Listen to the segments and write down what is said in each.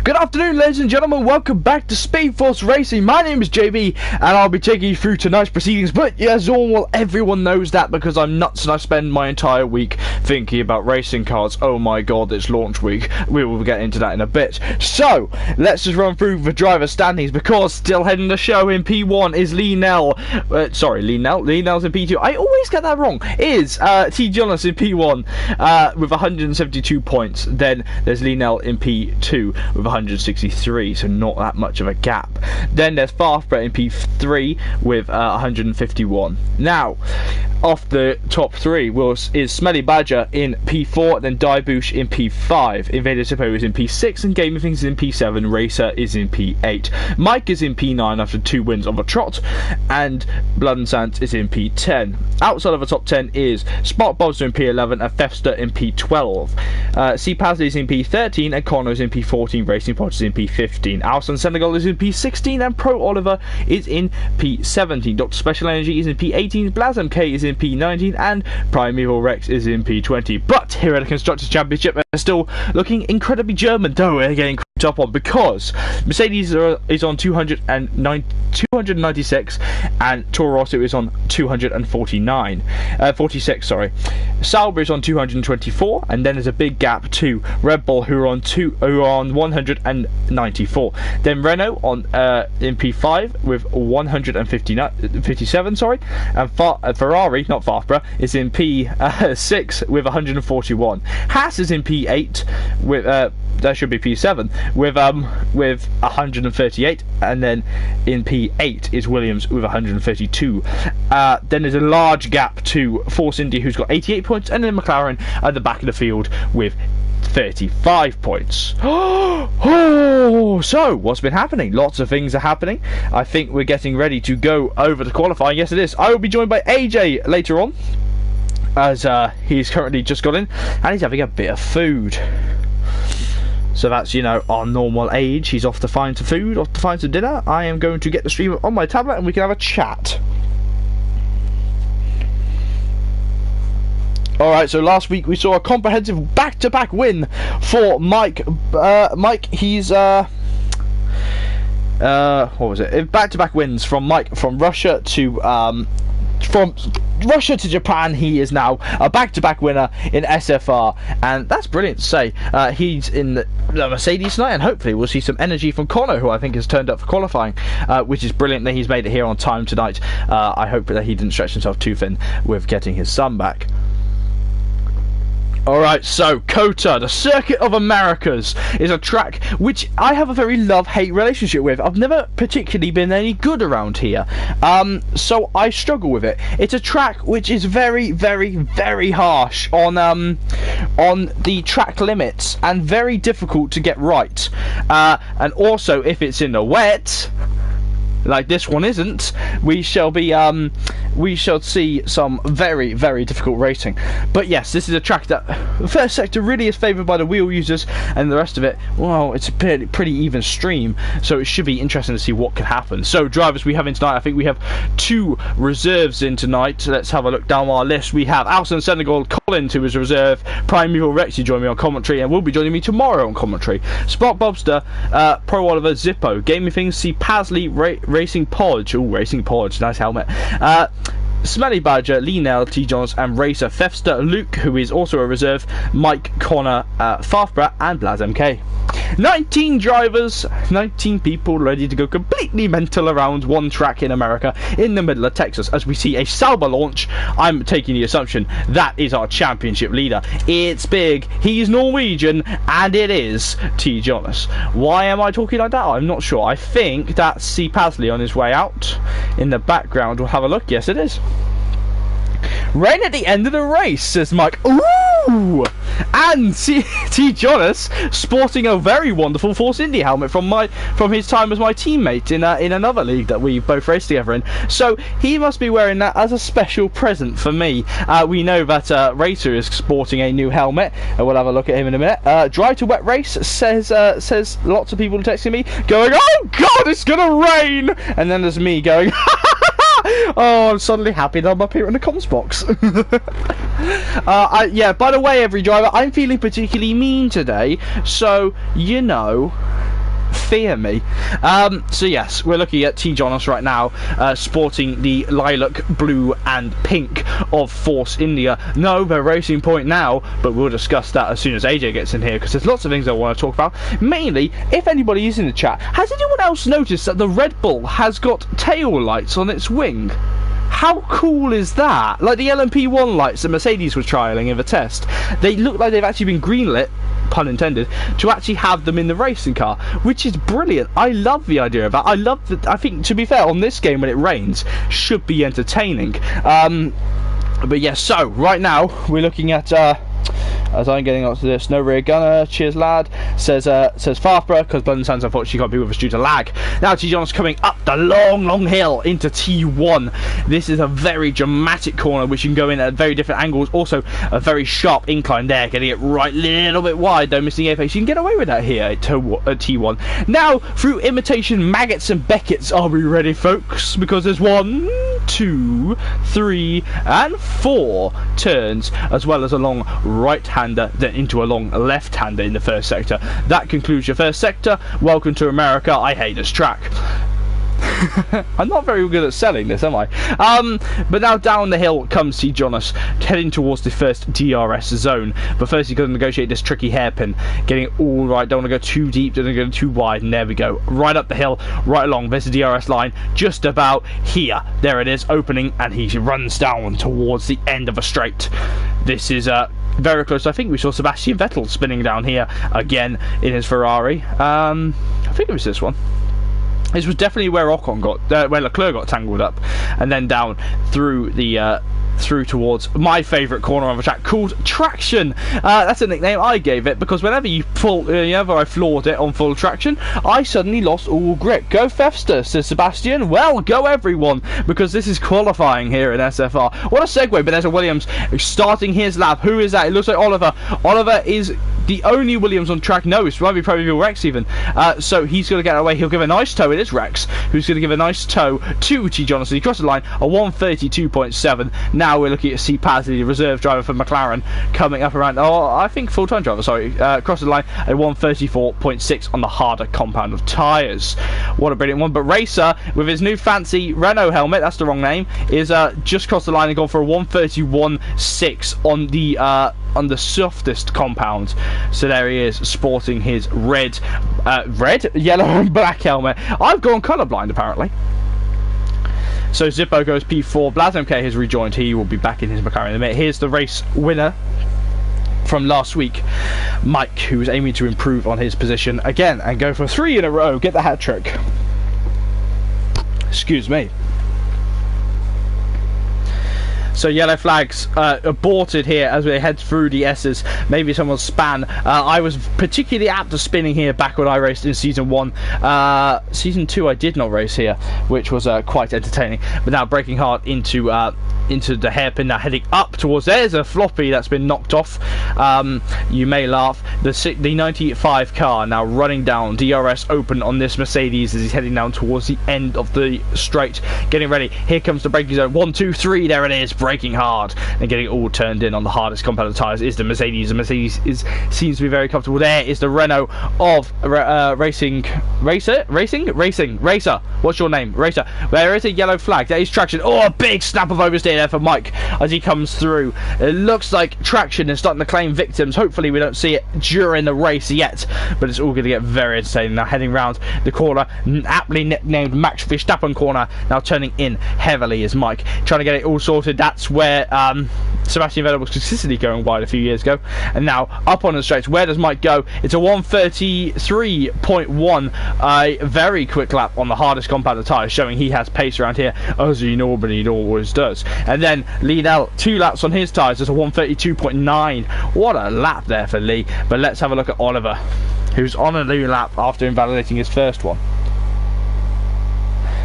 Good afternoon, ladies and gentlemen. Welcome back to SpeedForce Racing. My name is JB, and I'll be taking you through tonight's proceedings. But as normal, everyone knows that because I'm nuts and I spend my entire week thinking about racing cars. Oh my god, it's launch week. We will get into that in a bit. So, let's just run through the driver standings because still heading the show in P1 is Lee Nell. Lee Nell's in P2. I always get that wrong. Is T. Jonas in P1 with 172 points. Then there's Lee Nell in P2 with 163, so not that much of a gap. Then there's Farfbret in P3 with 151. Now, off the top three is Smelly Badger in P4, then Diebush in P5, Invader Zippo is in P6, and Gaming Things is in P7, Racer is in P8. Mike is in P9 after 2 wins on the trot, and Blood and Sands is in P10. Outside of the top 10 is Spark Bobster in P11 and Thefster in P12. C. Pasley is in P13 and Connor is in P14, Racing Pod is in P15. Alson Senegal is in P16 and Pro Oliver is in P17. Dr. Special Energy is in P18, Blaz MK is in P19 and Primeval Rex is in P20. But here at the Constructors' Championship they're still looking incredibly German, though we're getting up on because Mercedes is on 296 and Toro Rosso is on 46. Sauber is on 224, and then there's a big gap to Red Bull who are on 194. Then Renault on in P5 with 157, and Ferrari, not Farfbra, is in P6 with 141. Haas is in P8 with that should be P7 with 138, and then in P8 is Williams with 132. Then there's a large gap to Force India who's got 88 points, and then McLaren at the back of the field with 35 points. So what's been happening? Lots of things are happening. I think we're getting ready to go over the qualifying. Yes, it is. I will be joined by AJ later on, as he's currently just got in and he's having a bit of food. So that's, you know, our normal age. He's off to find some food, off to find some dinner. I am going to get the stream on my tablet and we can have a chat. Alright, so last week we saw a comprehensive back-to-back win for Mike. Mike, he's what was it? Back-to-back wins from Mike from Russia to Japan. He is now a back-to-back winner in SFR, and that's brilliant to say. He's in the Mercedes tonight, and hopefully we'll see some energy from Connor, who I think has turned up for qualifying, which is brilliant that he's made it here on time tonight. I hope that he didn't stretch himself too thin with getting his son back. Alright, so COTA, the Circuit of Americas, is a track which I have a very love-hate relationship with. I've never particularly been any good around here, so I struggle with it. It's a track which is very, very, very harsh on the track limits and very difficult to get right. And also, if it's in the wet, like this one isn't, we shall see some very, very difficult racing. But yes, this is a track that the first sector really is favoured by the wheel users, and the rest of it, well, it's a pretty even stream, so it should be interesting to see what can happen. So drivers we have in tonight, I think we have 2 reserves in tonight. So let's have a look down our list. We have Alson Senegal Collins, who is a reserve. Primeval Rex, who joined me on commentary and will be joining me tomorrow on commentary. Spark Bobster, Pro Oliver, Zippo, Gaming Things, C. Pasley, Racing Podge. Oh, Racing Podge, nice helmet. Smelly Badger, Lee Nell, T. Johns, and Racer Thefster, Luke, who is also a reserve, Mike, Connor, Farfbrat, and Blaz MK. 19 drivers, 19 people ready to go completely mental around one track in America in the middle of Texas as we see a Sauber launch. I'm taking the assumption that is our championship leader. It's big, he's Norwegian, and it is T. Jonas. Why am I talking like that? I'm not sure. I think that's C. Pasley on his way out in the background. We'll have a look. Yes, it is. Rain at the end of the race, says Mike. Ooh! And T. Jonas sporting a very wonderful Force India helmet from his time as my teammate in another league that we both raced together in. So he must be wearing that as a special present for me. We know that Racer is sporting a new helmet, and we'll have a look at him in a minute. Dry to wet race says lots of people texting me going, "Oh God, it's gonna rain!" And then there's me going, "Oh, I'm suddenly happy that I'm up here in the comms box." Yeah, by the way, every driver, I'm feeling particularly mean today, so, you know, fear me. So yes, we're looking at T. Jonas right now, sporting the lilac, blue and pink of Force India. No, they're Racing Point now, but we'll discuss that as soon as AJ gets in here, because there's lots of things I want to talk about. Mainly, if anybody is in the chat, has anyone else noticed that the Red Bull has got tail lights on its wing? How cool is that? Like the LMP1 lights that Mercedes was trialling in the test. They look like they've actually been greenlit, pun intended, to actually have them in the racing car, which is brilliant. I love the idea of that. I think, to be fair, on this game when it rains, should be entertaining. But yeah, so right now we're looking at as I'm getting onto this, no rear gunner, cheers lad, says Farfborough, because Blood and Sands unfortunately can't be with us due to lag. Now T. John's coming up the long hill into T1. This is a very dramatic corner which you can go in at very different angles, also a very sharp incline there, getting it right a little bit wide though, missing airface. You can get away with that here at T1. Now, through imitation maggots and Beckett's, are we ready folks? Because there's 1, 2, 3 and 4 turns, as well as a long right-hander, then into a long left-hander in the first sector. That concludes your first sector. Welcome to America. I hate this track. I'm not very good at selling this, am I? But now down the hill comes T. Jonas, heading towards the first DRS zone. But first you've got to negotiate this tricky hairpin, getting it all right. Don't want to go too deep, don't want to go too wide, and there we go. Right up the hill, right along. There's the DRS line, just about here. There it is, opening, and he runs down towards the end of a straight. This is very close. I think we saw Sebastian Vettel spinning down here again in his Ferrari. I think it was this one. This was definitely where where Leclerc got tangled up, and then down through the through towards my favourite corner of the track called Traction. That's a nickname I gave it because whenever I floored it on full traction, I suddenly lost all grip. Go Fefster, says Sebastian. Well, go everyone, because this is qualifying here in SFR. What a segue, but there's a Williams starting his lap. Who is that? It looks like Oliver. Oliver is the only Williams on track. No, it's probably Rex even. So he's going to get away. He'll give a nice tow. It is Rex who's going to give a nice tow to T. Johnson. He crossed the line, a 132.7. Now we're looking at C. Paz, the reserve driver for McLaren, coming up around, I think full-time driver, sorry, crossed the line at 134.6 on the harder compound of tyres. What a brilliant one. But Racer, with his new fancy Renault helmet, that's the wrong name, is just crossed the line and gone for a 131.6 on the softest compound. So there he is, sporting his red, yellow and black helmet. I've gone colourblind apparently. So Zippo goes P4. Blazemk has rejoined. He will be back in his McLaren in a minute. Here's the race winner from last week, Mike, who is aiming to improve on his position again and go for 3 in a row. Get the hat trick. Excuse me. So yellow flags aborted here as we head through the S's. Maybe someone's span. I was particularly apt to spinning here back when I raced in Season 1. Season 2 I did not race here, which was quite entertaining. But now braking hard into the hairpin, now heading up towards, there's a floppy that's been knocked off. You may laugh. The 95 car now running down, DRS open on this Mercedes as he's heading down towards the end of the straight, getting ready. Here comes the braking zone. 1, 2, 3, there it is, braking hard and getting it all turned in on the hardest compound of tyres is the Mercedes. The Mercedes seems to be very comfortable. There is the Renault of Racer. What's your name? Racer. There is a yellow flag. That is Traction. Oh, a big snap of oversteer there for Mike as he comes through. It looks like Traction is starting to claim victims. Hopefully we don't see it during the race yet, but it's all going to get very entertaining. Now heading round the corner, aptly nicknamed Max Verstappen corner, now turning in heavily is Mike, trying to get it all sorted. That's where Sebastian Vettel was consistently going wide a few years ago, and now up on the straights. Where does Mike go? It's a 133.1, a very quick lap on the hardest compound of tyres, showing he has pace around here, as he normally always does. And then Lee Nell, 2 laps on his tyres, it's a 132.9. What a lap there for Lee. But let's have a look at Oliver, who's on a new lap after invalidating his first one.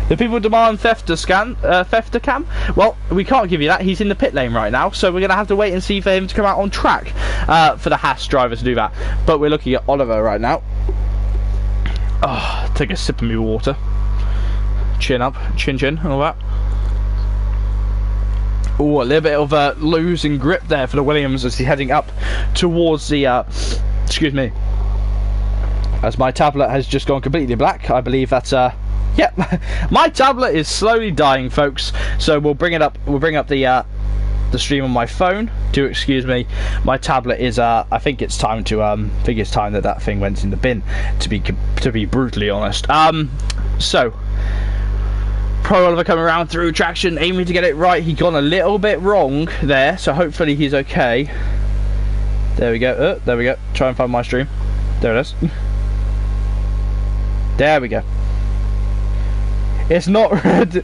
The people demand Thefter cam? Well, we can't give you that. He's in the pit lane right now, so we're going to have to wait and see for him to come out on track for the Haas driver to do that. But we're looking at Oliver right now. Oh, take a sip of me water. Chin up, chin, all that. Oh, a little bit of losing grip there for the Williams as he's heading up towards the, excuse me, as my tablet has just gone completely black. I believe that's, yep, my tablet is slowly dying, folks, so we'll bring up the stream on my phone. Do excuse me, my tablet is, I think it's time that thing went in the bin, to be brutally honest. So, Pro Oliver coming around through traction, aiming to get it right. He gone a little bit wrong there, so hopefully he's okay. There we go. There we go. Try and find my stream. There it is. There we go. It's not red.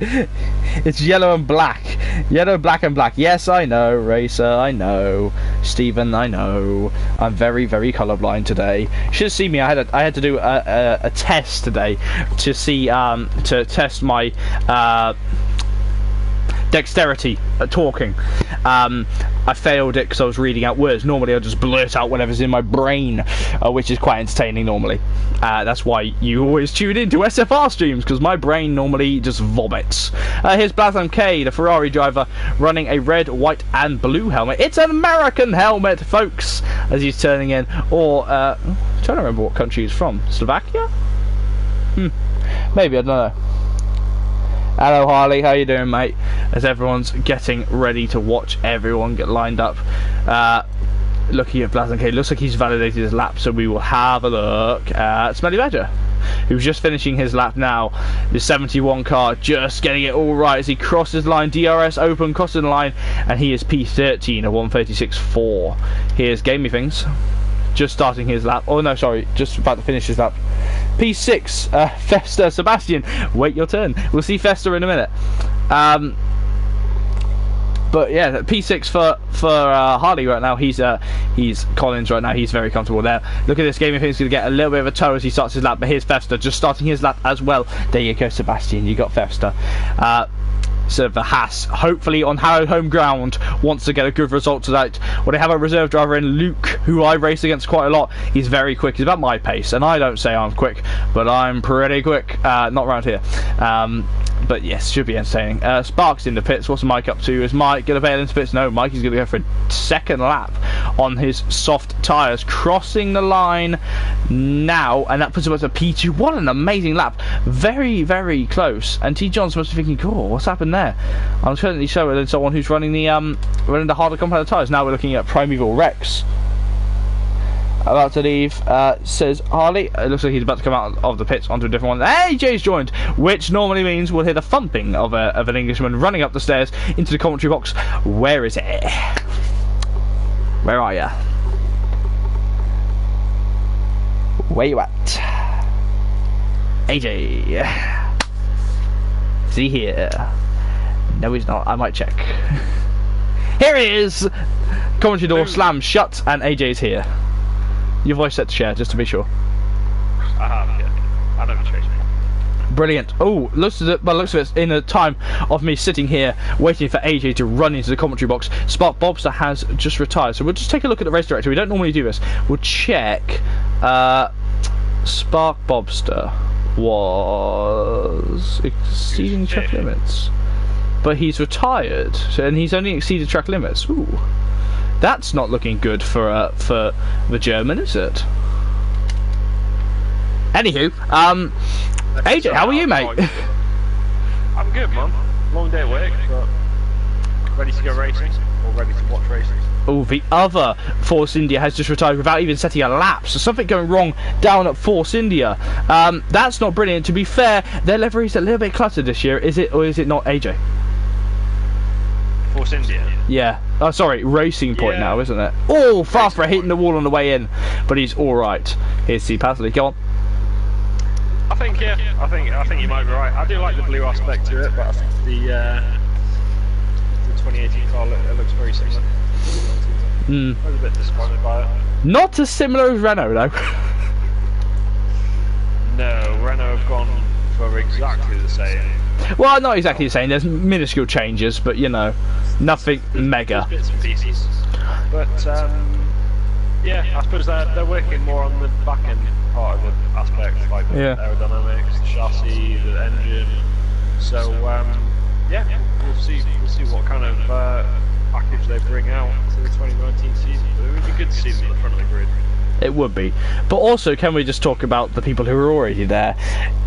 It's yellow and black. Yellow, black and black. Yes, I know, Racer. I know. Stephen, I know. I'm very, very colourblind today. You should have seen me. I had to do a test today to see to test my dexterity at talking. I failed it because I was reading out words. Normally I just blurt out whatever's in my brain, which is quite entertaining normally. That's why you always tune in to SFR streams, because my brain normally just vomits. Here's Blazam K, the Ferrari driver, running a red, white and blue helmet. It's an American helmet, folks, as he's turning in. Or, I'm trying to remember what country he's from. Slovakia? Maybe, I don't know. Hello Harley, how you doing, mate? As everyone's getting ready to watch everyone get lined up. Looking at Blazon K, looks like he's validated his lap, so we will have a look at Smelly Badger, who's just finishing his lap now. The 71 car just getting it all right as he crosses the line. DRS open, crossing the line, and he is P13 at 136.4. Here's Gamey Things, just starting his lap. Oh no, sorry, just about to finish his lap. P6, Fester, Sebastian, wait your turn. We'll see Fester in a minute. But yeah, P6 for Harley right now. He's Collins right now. He's very comfortable there. Look at this game. If he's going to get a little bit of a tow as he starts his lap. But here's Fester just starting his lap as well. There you go, Sebastian. You got Fester. So the Haas, hopefully on hallowed home ground, wants to get a good result tonight. Well, they have a reserve driver in Luke, who I race against quite a lot. He's very quick. He's about my pace, and I don't say I'm quick, but I'm pretty quick. Not around here. But yes, should be entertaining. Sparks in the pits. What's Mike up to? Is Mike going to bail into pits? No, Mike is going to go for a second lap on his soft tyres, crossing the line now, and that puts him up to P2. What an amazing lap! Very, very close. And T. Johnson must be thinking, "Cool, what's happened there?" I'm certainly showing than someone who's running the harder compound tyres. Now we're looking at Primeval Rex. About to leave, says Harley. It looks like he's about to come out of the pits onto a different one. AJ's joined, which normally means we'll hear the thumping of an Englishman running up the stairs into the commentary box. Where is it? Where are ya? Where you at? AJ. Is he here? No, he's not. I might check. Here he is! Commentary door slams shut, and AJ's here. Your voice set to share, just to be sure. I have, yeah. I know the change. Brilliant. Oh, looks of it, in the time of me sitting here waiting for AJ to run into the commentary box, Spark Bobster has just retired. So we'll just take a look at the race director. We don't normally do this. We'll check. Spark Bobster was exceeding track limits, but he's retired, and he's only exceeded track limits. Ooh. That's not looking good for the German, is it? Anywho, AJ, how are you, mate? I'm good, man. Long day at work, but ready to go racing, or ready to watch racing. Oh, the other Force India has just retired without even setting a lap, so something going wrong down at Force India. That's not brilliant. To be fair, their livery's a little bit cluttered this year. Is it, or is it not, AJ? Force India? Yeah. Oh, sorry, Racing Point now, isn't it? Oh, Farfra hitting the wall on the way in, but he's all right. Here's C. Pasley. Go on. I think, yeah. I think you might be right. I do like the blue aspect to it, but I think the 2018 car looks very similar. I was a bit disappointed by it. Not as similar as Renault, though. No, Renault have gone for exactly the same. Well, not exactly the same. There's minuscule changes, but you know, nothing mega. Bits and pieces. But yeah, I suppose they're working more on the back end part of the aspect, like the aerodynamics, the chassis, the engine. So yeah, we'll see what kind of package they bring out to the 2019 season. But it would be good to see them at the front of the grid. It would be. But also, can we just talk about the people who are already there?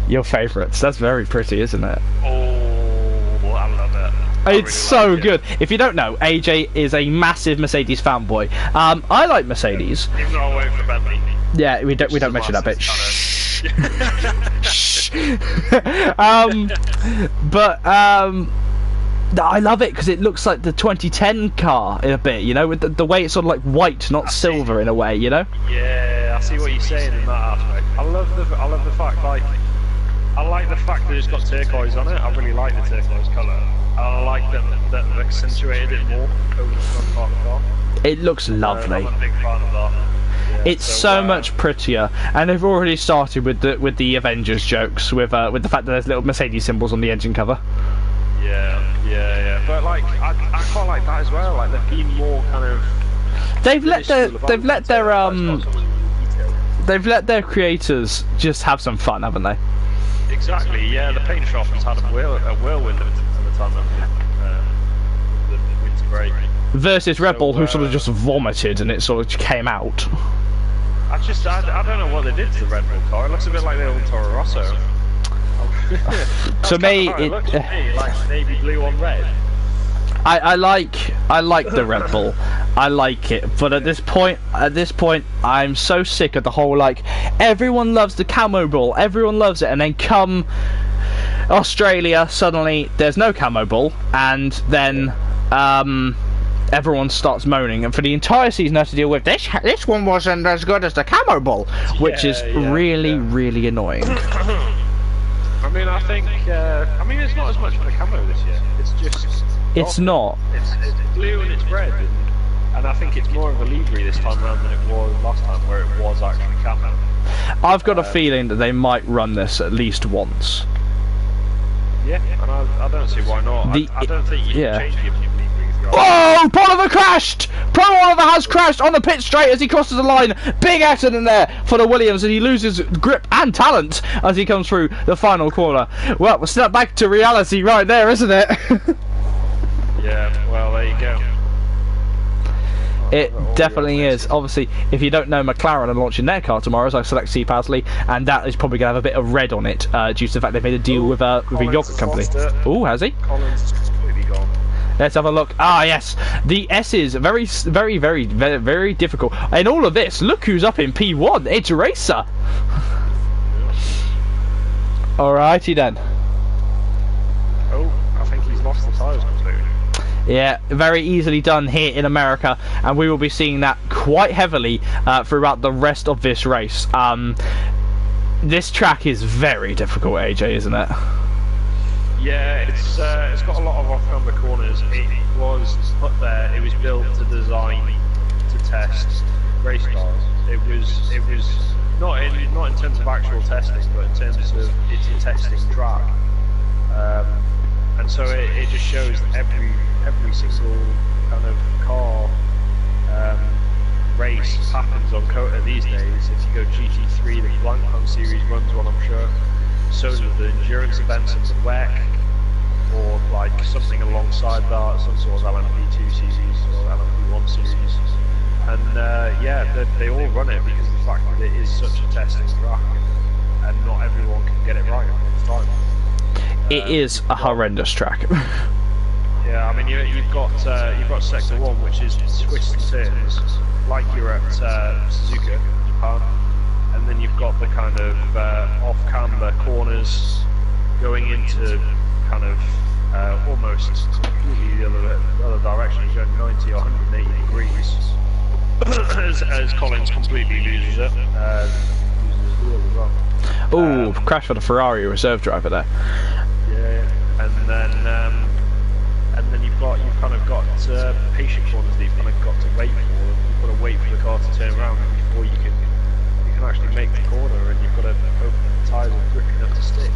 Your favourites. That's very pretty, isn't it? Oh, I love it. It's so good. If you don't know, AJ is a massive Mercedes fanboy. I like Mercedes. Even though I wait for Bentley. Yeah, we don't mention that bit. Shh. But I love it because it looks like the 2010 car in a bit, you know, with the way it's sort of like white, not silver in a way, you know. Yeah, I see what you're saying in that aspect. I love the fact, like, I like the fact that it's got turquoise on it. I really like the turquoise colour. And I like that they've accentuated it more over the front part of the car. It looks lovely. I'm a big fan of that. Yeah, it's so much prettier, and they've already started with the Avengers jokes with the fact that there's little Mercedes symbols on the engine cover. Yeah. But like, I quite like that as well. Like, they've been more kind of. They've let their creators just have some fun, haven't they? Exactly. Yeah, the paint shop has had a whirlwind of the time of the winter break. Versus Red Bull, who sort of just vomited and it sort of came out. I don't know what they did to the Red Bull car. It looks a bit like the old Toro Rosso. To me, it looks to me like navy blue on red. I like the Red Bull. I like it, but at this point, I'm so sick of the whole, like, everyone loves the camo ball, everyone loves it, and then come Australia, suddenly there's no camo ball, and then everyone starts moaning, and for the entire season I have to deal with this one wasn't as good as the camo ball, which is really annoying. I mean, I think it's not as much for the camo this year. It's just it's not. It's blue and it's red, and I think it's more of a livery this time around than it was last time, where it was actually camo. I've got a feeling that they might run this at least once. Yeah, and I don't see why not. I don't think you can change the livery. Oh, Oliver crashed! Pro Oliver has crashed on the pit straight as he crosses the line. Big accident there for the Williams, and he loses grip and talent as he comes through the final corner. Well, we'll snap back to reality right there, isn't it? Yeah, well, there you go. It definitely is. Obviously, if you don't know, McLaren are launching their car tomorrow, as I select C. Pasley, and that is probably going to have a bit of red on it due to the fact they've made a deal with a yogurt company. Oh, has he? Collins is completely gone. Let's have a look. Ah, yes. The S's, very difficult. In all of this, look who's up in P1. It's Racer. Alrighty then. Oh, I think he's lost the tyres completely. Yeah, very easily done here in America, and we will be seeing that quite heavily throughout the rest of this race. This track is very difficult, AJ, isn't it? Yeah, it's got a lot of off-camber corners. It was put there. It was built to design to test race cars. It was not in terms of actual testing, but in terms of it's a testing track. And so it just shows that every single kind of car race happens on Kota these days. If you go GT3, the Blancpain series runs one, I'm sure. So do the endurance events of the WEC, or like something alongside that, some sort of LMP2 series or LMP1 series. And yeah, they all run it because of the fact that it is such a testing track, and not everyone can get it right all the time. It is a horrendous track. Yeah, I mean you've got Sector 1, which is twists and turns, like you're at Suzuka, Japan, and then you've got the kind of off-camber corners going into kind of almost completely the other direction, going 90 or 180 degrees, as Collins completely loses it. Loses his wheel as well. Oh, crash for the Ferrari reserve driver there. Yeah, and then you've kind of got patient corners that you've kind of got to wait for. You've got to wait for the car to turn around before you can actually make the corner, and you've got to hope the tyres are grip enough to stick.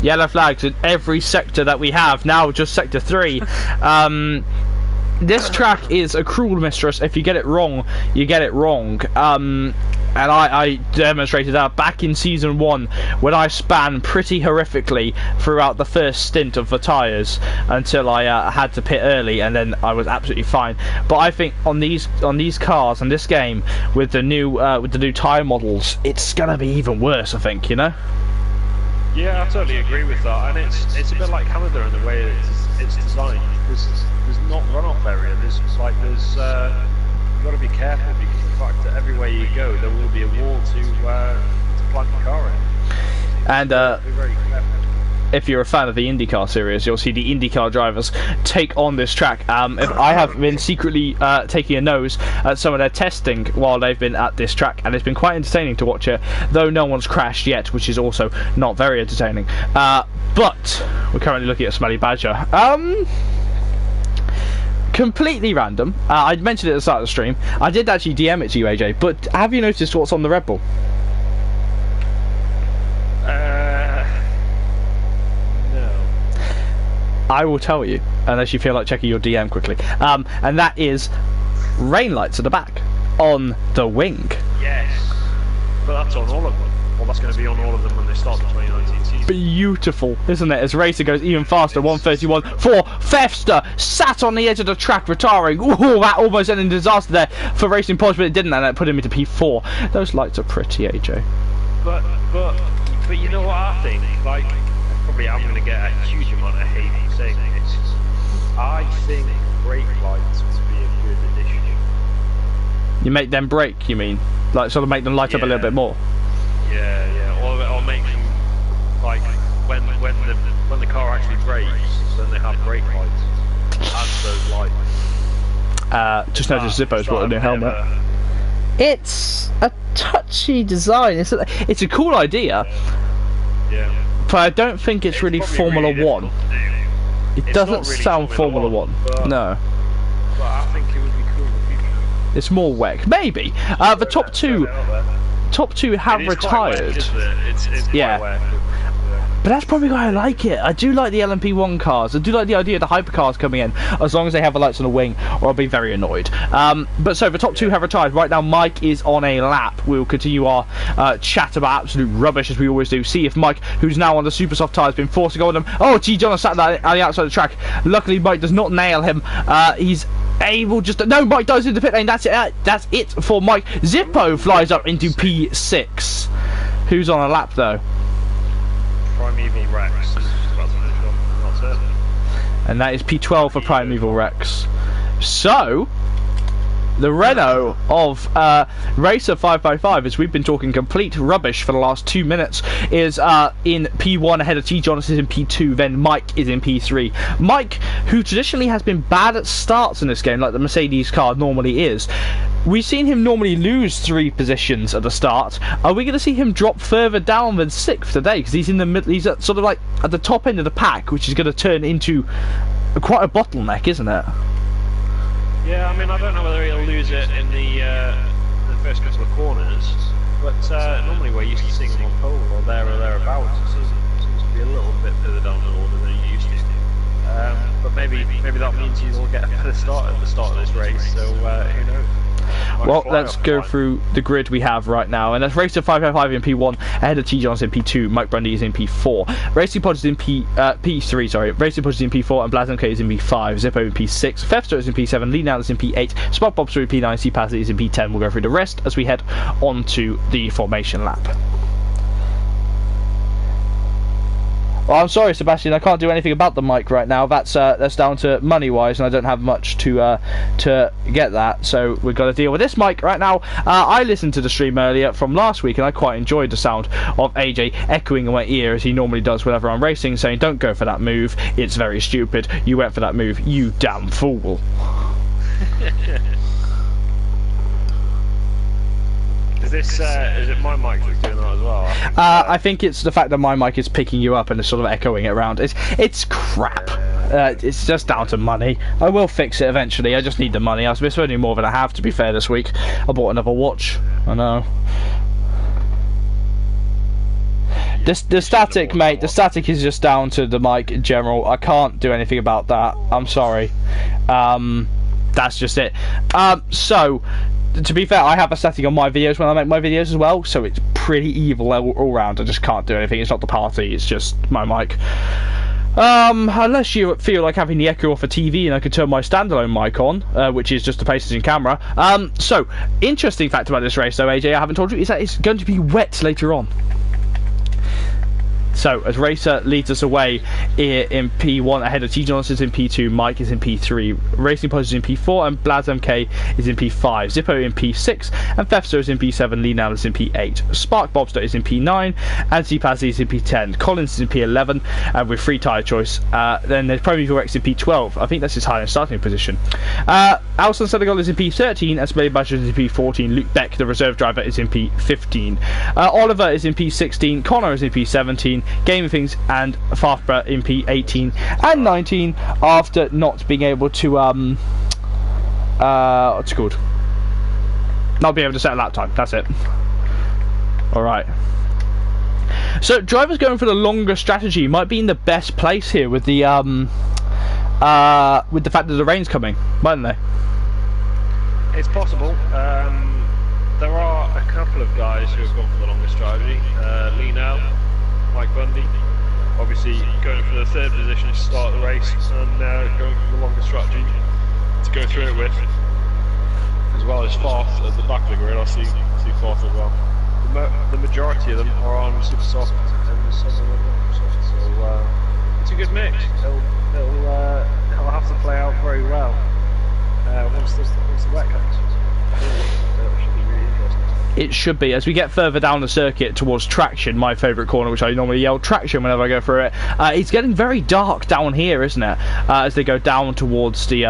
Yellow flags in every sector that we have, now just sector 3. This track is a cruel mistress. If you get it wrong, you get it wrong. And I demonstrated that back in Season 1 when I span pretty horrifically throughout the first stint of the tyres until I had to pit early, and then I was absolutely fine. But I think on these cars and this game with the new tyre models, it's gonna be even worse. I think, you know. Yeah, I totally agree with that, and it's a bit like Canada in the way it's designed. There's not runoff area. There's you've got to be careful because of the fact that everywhere you go there will be a wall to plant your car in. And be very careful. If you're a fan of the IndyCar series, you'll see the IndyCar drivers take on this track. If I have been secretly taking a nose at some of their testing while they've been at this track, and it's been quite entertaining to watch it, though no one's crashed yet, which is also not very entertaining. But we're currently looking at Smelly Badger. Completely random. I mentioned it at the start of the stream. I did actually DM it to you, AJ, but have you noticed what's on the Red Bull? I will tell you, unless you feel like checking your DM quickly. And that is rain lights at the back, on the wing. Yes, but that's on all of them. Well, that's going to be on all of them when they start the 2019 season. Beautiful, isn't it? As Racer goes even faster, 131 for Fefster, sat on the edge of the track, retiring. Ooh, that almost ended in disaster there for Racing Porsche, but it didn't, and it put him into P4. Those lights are pretty, AJ. But you know what I think? Like, probably I'm going to get a huge amount of hate for saying this. I think brake lights would be a good addition. You make them brake, you mean? Like, sort of make them light up a little bit more? Yeah. Or make them, like, when the car actually brakes, then they have brake lights. Add those lights. Just noticed Zippo's got a new helmet. It's a touchy design. It's a cool idea. Yeah. But I don't think it's really Formula 1. It doesn't sound Formula 1. No. But I think it would be cool in the future. It's more WEC. Maybe. The top two have retired. It's quite WEC. But that's probably why I like it. I do like the LMP1 cars. I do like the idea of the hypercars coming in, as long as they have the lights on the wing, or I'll be very annoyed. But so the top two have retired. Right now, Mike is on a lap. We'll continue our chat about absolute rubbish, as we always do. See if Mike, who's now on the super soft tyres, been forced to go on them. Oh, G. John sat on the outside of the track. Luckily, Mike does not nail him. He's able just to... No, Mike dives into the pit lane. That's it. That's it for Mike. Zippo flies up into P6. Who's on a lap, though? Primeval Rex is about to finish off, that's it. And that is P12 for Primeval Rex. So, the Renault of Racer 555, as we've been talking complete rubbish for the last 2 minutes, is in P1 ahead of T. Jonas is in P2, then Mike is in P3. Mike, who traditionally has been bad at starts in this game, like the Mercedes car normally is, we've seen him normally lose 3 positions at the start. Are we going to see him drop further down than 6th today? Because he's in the middle, he's at, sort of like at the top end of the pack, which is going to turn into quite a bottleneck, isn't it? Yeah, I mean, I don't know whether he'll lose it in the first couple of corners, but normally we're used to seeing him on pole or there or thereabouts. It seems to be a little bit further down the order than he used to. But maybe that means he'll get a better start at the start of this race. So who knows? Well, let's go through the grid we have right now, and that's Racer 555 in P1, ahead of T. Johnson in P2, Mike Grundy is in P4, Racing Pod is in P3, sorry, Racing Pod is in P4, and Blazon K is in P5, Zippo in P6, Fefster is in P7, Lee Now is in P8, Spot Bobster in P9, C. Pasley is in P10. We'll go through the rest as we head on to the formation lap. Well, I'm sorry, Sebastian, I can't do anything about the mic right now. That's down to money-wise, and I don't have much to get that, so we've got to deal with this mic right now. I listened to the stream earlier from last week, and I quite enjoyed the sound of AJ echoing in my ear, as he normally does whenever I'm racing, saying, "Don't go for that move, it's very stupid. You went for that move, you damn fool." Is it my mic that's doing that as well? I think it's the fact that my mic is picking you up and it's sort of echoing it around. It's crap. It's just down to money. I will fix it eventually. I just need the money. I've been spending more than I have, to be fair, this week. I bought another watch. I know. The static, mate. The static is just down to the mic in general. I can't do anything about that. I'm sorry. That's just it. So, to be fair, I have a setting on my videos when I make my videos as well, so it's pretty evil all round. I just can't do anything. It's not the party, it's just my mic. Unless you feel like having the echo off a TV, and I could turn my standalone mic on, which is just the PlayStation camera. So, interesting fact about this race, though, AJ, I haven't told you, is that it's going to be wet later on. So, as Racer leads us away here in P1, ahead of T. Johnson is in P2, Mike is in P3, Racing Post is in P4, and Blaz MK is in P5, Zippo in P6, and Thefster is in P7, Lee Nell is in P8, Spark Bobster is in P9, and C-Pazzy is in P10, Collins is in P11, and with free tyre choice. Then there's Prometheus Rex in P12, I think that's his highest starting position. Alson Senegal is in P13, and Smelly Badger is in P14, Luke Beck, the reserve driver, is in P15. Oliver is in P16, Connor is in P17, Game of Things and Farfborough in P18 and 19 after not being able to what's it called? Not being able to set a lap time. That's it. Alright. So drivers going for the longer strategy might be in the best place here with the fact that the rain's coming, mightn't they? It's possible. There are a couple of guys who have gone for the longer strategy. Lee Nell, Mike Bundy, obviously going for the third position to start the race, and going for the longer strategy to go through it with, as well as Farth at the back of the grid. I see Farth as well. The majority of them are on super soft and some of them are soft, so it's a good mix. It'll have to play out very well once the wet comes. It should be really interesting. It should be. As we get further down the circuit towards Traction, my favourite corner, which I normally yell Traction whenever I go through it, it's getting very dark down here, isn't it? As they go down towards the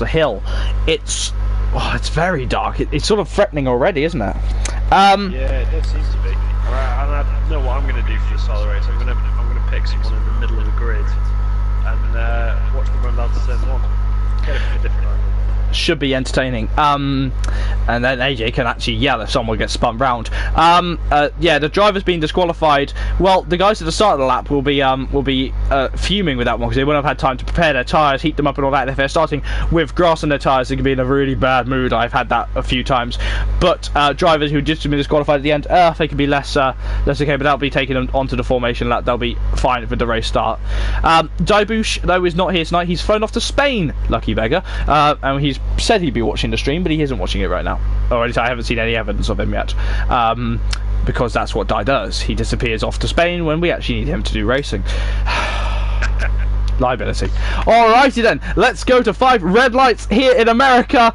hill, it's very dark. It's sort of threatening already, isn't it? Yeah, it does seem to be. And I know what I'm going to do for the start of the race. I'm going to pick someone in the middle of the grid and watch them run down to turn one. Get it from a different angle. Should be entertaining. And then AJ can actually yell if someone gets spun round. Yeah, the driver's been disqualified. Well, the guys at the start of the lap will be fuming with that one because they won't have had time to prepare their tyres, heat them up and all that. If they're starting with grass on their tyres, they can be in a really bad mood. I've had that a few times. But drivers who just been disqualified at the end, they can be less okay, but that'll be taking them onto the formation lap. They'll be fine for the race start. Daibush, though, is not here tonight. He's flown off to Spain, lucky beggar, and he's said he'd be watching the stream, but he isn't watching it right now, or at least I haven't seen any evidence of him yet, because that's what Dai does. He disappears off to Spain when we actually need him to do racing. Liability. Alrighty then, let's go to 5 red lights here in America.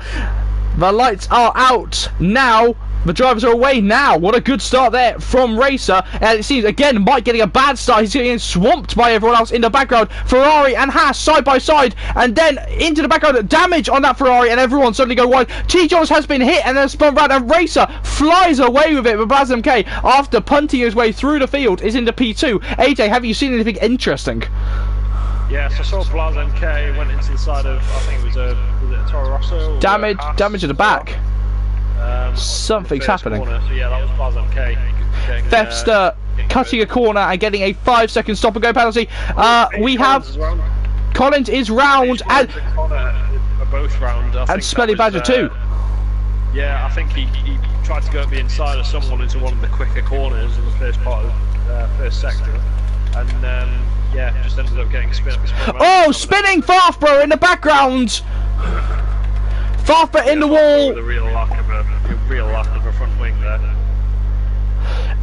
The lights are out now. The drivers are away now. What a good start there from Racer. And it seems, again, Mike getting a bad start. He's getting swamped by everyone else in the background. Ferrari and Haas side by side. And then into the background, damage on that Ferrari. And everyone suddenly go wide. T. Jones has been hit and then spun round. And Racer flies away with it. But Blaz MK, after punting his way through the field, is into P2. AJ, have you seen anything interesting? Yes, I saw Blaz MK went into the side of, I think it was a Toro Rosso. Damage at the back. Something's happening. Corner. So yeah, that was Blaz MK. Thefster cutting a corner and getting a 5-second stop and go penalty. We have Collins is round and both round. And Smelly Badger too. Yeah, I think he tried to go at the inside of someone into one of the quicker corners in the first part of the first sector, and yeah, just ended up getting spin. Oh, spinning Farfborough in the background. Farfborough in the wall. With a real lack of a front wing there.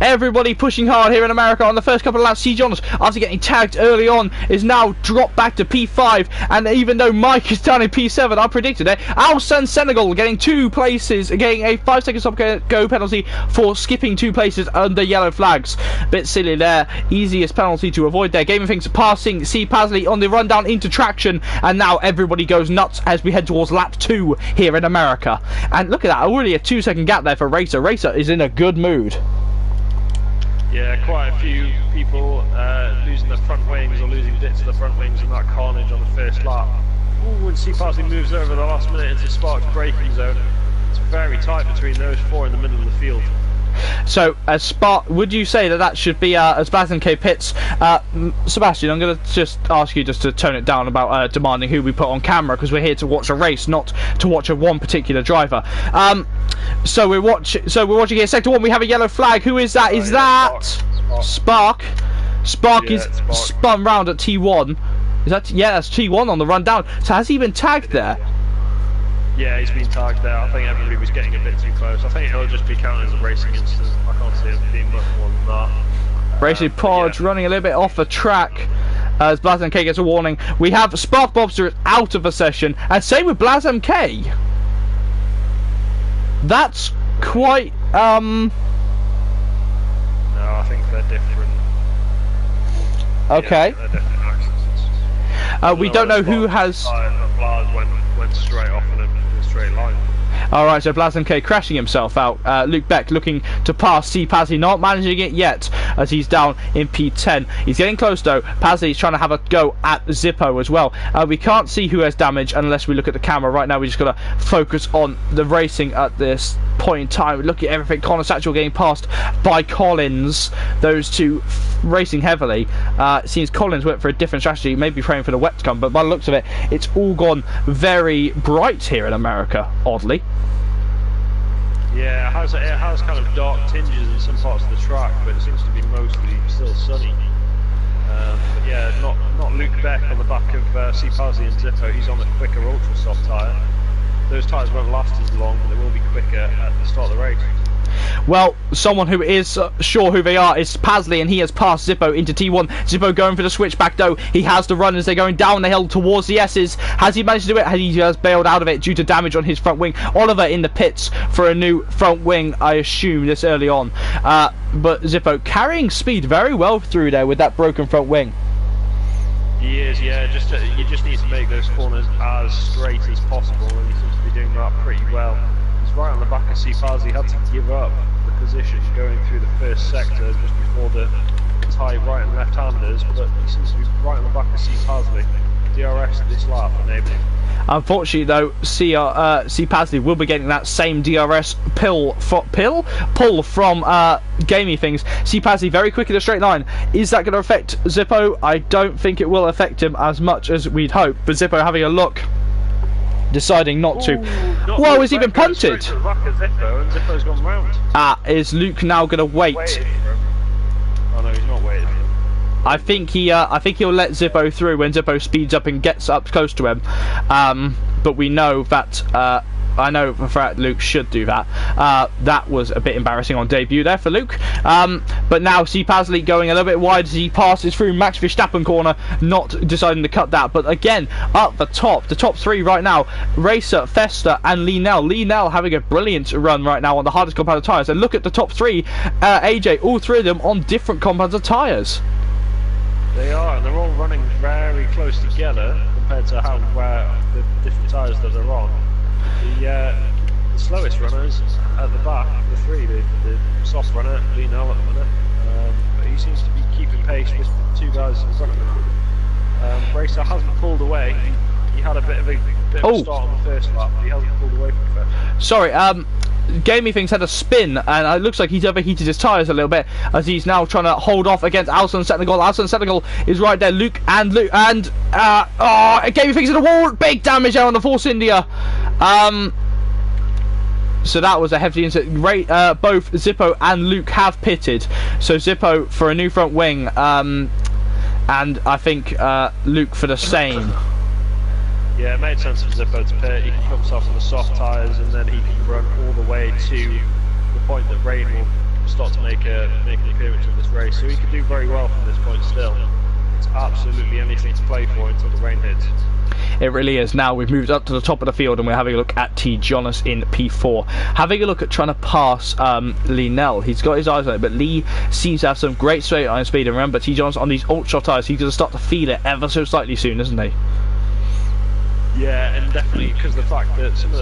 Everybody pushing hard here in America on the first couple of laps. C. Jones, after getting tagged early on, is now dropped back to P5. And even though Mike is down in P7, I predicted it. Alsan Senegal getting 2 places, getting a 5-second stop go penalty for skipping 2 places under yellow flags. Bit silly there. Easiest penalty to avoid there. Game of Things passing C. Pasley on the rundown into Traction. And now everybody goes nuts as we head towards lap 2 here in America. And look at that, already a 2-second gap there for Racer. Racer is in a good mood. Yeah, quite a few people losing their front wings or losing bits of the front wings in that carnage on the first lap. Ooh, when C-Parsley moves over the last minute into Spark's braking zone, it's very tight between those 4 in the middle of the field. So, as Spark, would you say that that should be as Blazem K pits? Sebastian, I'm going to just ask you just to tone it down about demanding who we put on camera, because we're here to watch a race, not to watch one particular driver. So we're watching here. Sector 1, we have a yellow flag. Who is that? Is that Spark? Spark is spun round at T1. Is that? Yeah, that's T1 on the run down. So has he been tagged there? Yeah, he's been tagged there. I think everybody was getting a bit too close. I think it'll just be counted as a racing incident. I can't see it being much more than that. Racing Podge running a little bit off the track as Blazem K gets a warning. We have Spark Bobster out of the session, and same with Blazem K. That's quite No, I think they're different. Okay. Yeah, they're different accidents. We don't know who has. Went straight off in a straight line. Alright, so Blazem K crashing himself out. Luke Beck looking to pass C Pazzi, not managing it yet as he's down in P10. He's getting close though. Pazzi's trying to have a go at Zippo as well. We can't see who has damage unless we look at the camera. Right now we just got to focus on the racing at this point in time. Look at everything. Connor Satchel getting passed by Collins. Those two racing heavily. It seems Collins went for a different strategy, maybe praying for the wet to come, but by the looks of it, it's all gone very bright here in America, oddly. Yeah, it has kind of dark tinges in some parts of the track, but it seems to be mostly still sunny. But yeah, not Luke Beck on the back of C Pazzi and Zippo. He's on a quicker ultra soft tyre. Those tyres won't last as long, but they will be quicker at the start of the race. Well, someone who is sure who they are is Pasley, and he has passed Zippo into T1. Zippo going for the switchback though. He has the run as they're going down the hill towards the S's. Has he managed to do it? He has bailed out of it due to damage on his front wing. Oliver in the pits for a new front wing, I assume, this early on. But Zippo carrying speed very well through there with that broken front wing. He is, yeah. You just need to make those corners as straight as possible, and he seems to be doing that pretty well. He's right on the back of C Pazzi. He had to give up the position going through the first sector just before the tight right and left handers, but he seems to be right on the back of C Pazzi. DRS this lap enabling. Unfortunately though, C Pazzi will be getting that same DRS pull from Gaming Things. C Pazzi very quick in a straight line. Is that going to affect Zippo? I don't think it will affect him as much as we'd hope, but Zippo having a look, deciding not to. Whoa, has he been punted? Zippo's gone round. Is Luke now going to wait? Oh no, he's not waiting. I think he'll let Zippo through when Zippo speeds up and gets up close to him. But we know that I know for a fact Luke should do that. That was a bit embarrassing on debut there for Luke. But now C Pazli going a little bit wide as he passes through Max Verstappen corner, not deciding to cut that. But again, up the top three right now, Racer, Fester and Lee Nell. Lee Nell having a brilliant run right now on the hardest compound of tyres. And look at the top three, AJ, all three of them on different compounds of tyres. They are, and they're all running very close together compared to where the different tyres that they're on. The slowest runners at the back, the three, the soft runner, Lee Nell at the minute, but he seems to be keeping pace with two guys in front of him. Racer hasn't pulled away. He had a bit of a start on the first lap, but he hasn't pulled away from the first. Sorry, Gaming Things had a spin, and it looks like he's overheated his tyres a little bit as he's now trying to hold off against Alson Senegal. Alson Senegal is right there. Luke and Gaming Things in the wall. Big damage there on the Force India. So that was a hefty incident. Both Zippo and Luke have pitted. So Zippo for a new front wing, and I think Luke for the same. Yeah, it made sense for Zippo to pit. He can put himself on the soft tyres and then he can run all the way to the point that rain will start to make an appearance in this race. So he can do very well from this point still. It's absolutely anything to play for until the rain hits. It really is. Now we've moved up to the top of the field and we're having a look at T. Jonas in P4. Having a look at trying to pass Lee Nell. He's got his eyes on it, but Lee seems to have some great straight line speed. And remember, T. Jonas on these ultra tyres, he's going to start to feel it ever so slightly soon, isn't he? Yeah, and definitely because of the fact that some of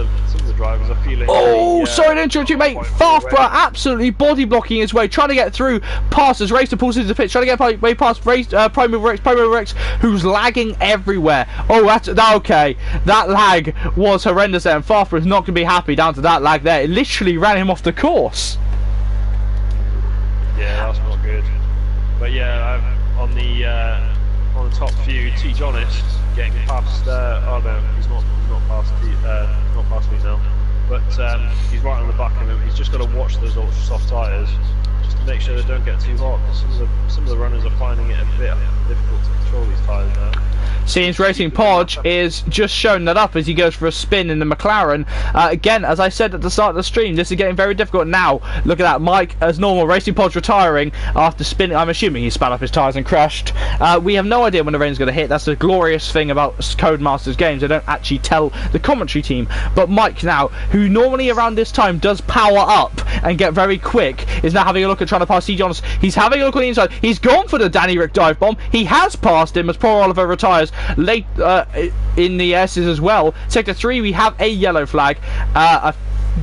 the drivers are feeling. Oh, sorry to interrupt you, mate. Farfborough absolutely body blocking his way, trying to get through past as Racer pulls into the pitch, trying to get way past Primo Rex, who's lagging everywhere. Oh, that's okay. That lag was horrendous there, and Farfborough is not going to be happy down to that lag there. It literally ran him off the course. Yeah, that's not good. But yeah, on the top few, T. Jonas getting past. Oh no, he's not past me now. But he's right on the back of him. He's just got to watch those ultra soft tyres, just to make sure they don't get too hot. Some of the runners are finding it a bit difficult to control these tyres now. Seems Racing Podge is just showing that up as he goes for a spin in the McLaren. Again, as I said at the start of the stream, this is getting very difficult now. Look at that, Mike, as normal, Racing Podge retiring after spinning. I'm assuming he spat up his tyres and crashed. We have no idea when the rain's going to hit. That's the glorious thing about Codemasters games. They don't actually tell the commentary team. But Mike now, who normally around this time does power up and get very quick, is now having a look at trying to pass C. Jonas. He's having a look on the inside. He's gone for the Danny Rick dive bomb. He has passed him as poor Oliver retires. Late in the S's as well. Sector 3, we have a yellow flag. I'm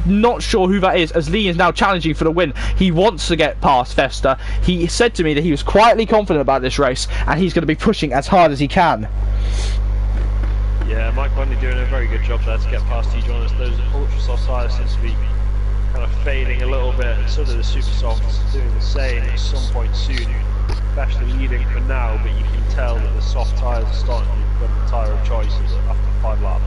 not sure who that is, as Lee is now challenging for the win. He wants to get past Fester. He said to me that he was quietly confident about this race, and he's going to be pushing as hard as he can. Yeah, Mike Bundy doing a very good job there to get past T. Jonas. Those ultra soft tyres seem to be kind of fading a little bit, and so do the super softs doing the same at some point soon. Fester leading for now, but you can tell that the soft tyres are starting to become the tyre of choice after 5 laps.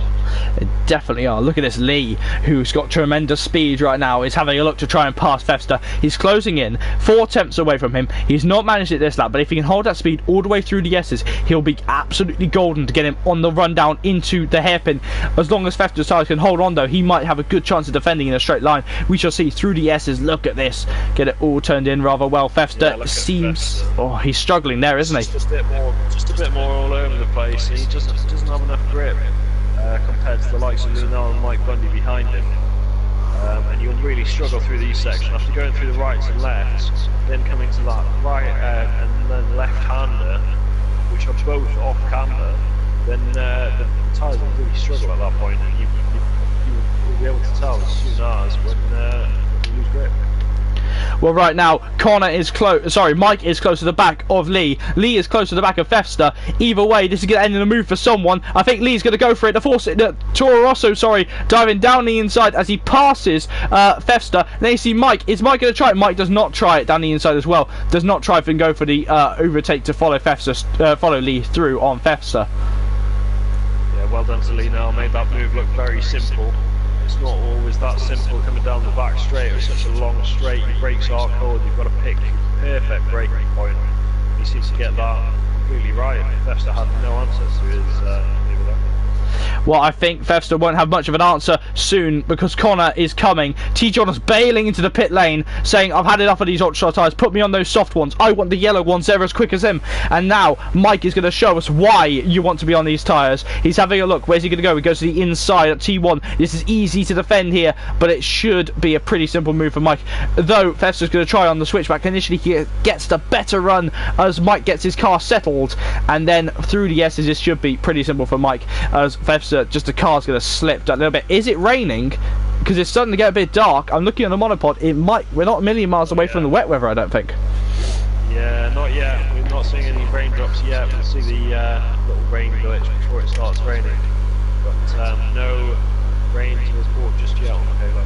They definitely are. Look at this Lee, who's got tremendous speed right now, is having a look to try and pass Fester. He's closing in, 4 tenths away from him. He's not managed it this lap, but if he can hold that speed all the way through the S's, he'll be absolutely golden to get him on the run down into the hairpin. As long as Fester's tyres can hold on though, he might have a good chance of defending in a straight line. We shall see through the S's. Look at this. Get it all turned in rather well. Fester seems... Oh, he's struggling there, isn't he? Just a bit more all over the place. He doesn't have enough grip compared to the likes of Lunel and Mike Bundy behind him. And you'll really struggle through these sections after going through the rights and lefts, then coming to that right and then left-hander, which are both off camber. Then the tyres will really struggle at that point, and you'll be able to tell as soon as when you lose grip. Well, right now, Mike is close to the back of Lee. Lee is close to the back of Fester. Either way, this is going to end in a move for someone. I think Lee's going to go for it. Toro Rosso, diving down the inside as he passes Fester. Then you see Mike. Is Mike going to try it? Mike does not try it down the inside as well. Does not try and go for the overtake to follow Lee through on Fester. Yeah, well done to Lee now. Made that move look very simple. It's not always that simple coming down the back straight. It was such a long straight, your brakes are cold, you've got to pick perfect braking point. He seems to get that completely right. Fester had no answer to his maneuver there. Well, I think Fester won't have much of an answer soon because Connor is coming. T. Jonas bailing into the pit lane, saying, I've had enough of these ultra tyres, put me on those soft ones. I want the yellow ones, they're as quick as him. And now Mike is going to show us why you want to be on these tyres. He's having a look. Where's he going to go? He goes to the inside at T1. This is easy to defend here, but it should be a pretty simple move for Mike. Though Fester's going to try on the switchback. Initially he gets the better run as Mike gets his car settled, and then through the S's this should be pretty simple for Mike as Fester, just the car's going to slip that little bit. Is it raining? Because it's starting to get a bit dark. I'm looking on the monopod. It might. We're not a million miles away from the wet weather, I don't think. Yeah, not yet. We're not seeing any raindrops yet. We'll see the little rain glitch before it starts raining. But no rain to report just yet on the halo.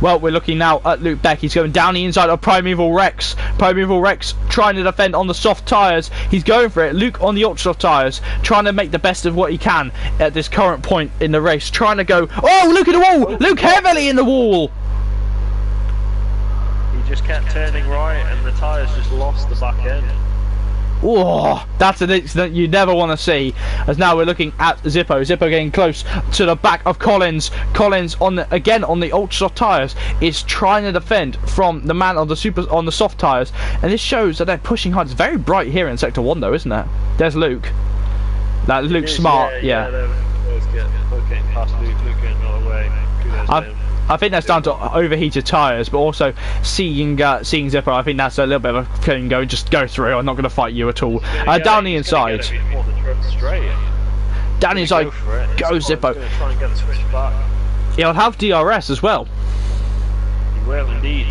Well, we're looking now at Luke Beck. He's going down the inside of Primeval Rex. Primeval Rex trying to defend on the soft tyres. He's going for it. Luke on the ultra soft tyres, trying to make the best of what he can at this current point in the race. Trying to go. Oh, Luke in the wall! Luke heavily in the wall! He just kept turning right and the tyres just lost the back end. Oh, that's an incident you never want to see. As now we're looking at Zippo. Zippo getting close to the back of Collins. Collins again on the ultra soft tyres is trying to defend from the man on the soft tyres, and this shows that they're pushing hard. It's very bright here in sector 1 though, isn't it? There's Luke. That Luke's smart. Yeah. Both getting past Luke getting all the way. I think that's down to overheated tyres, but also seeing Zippo, I think that's a little bit of a thing. Just go through. I'm not going to fight you at all. Down the inside. Down the inside. Go Zippo. Try and get the switch back. He'll have DRS as well. He will indeed.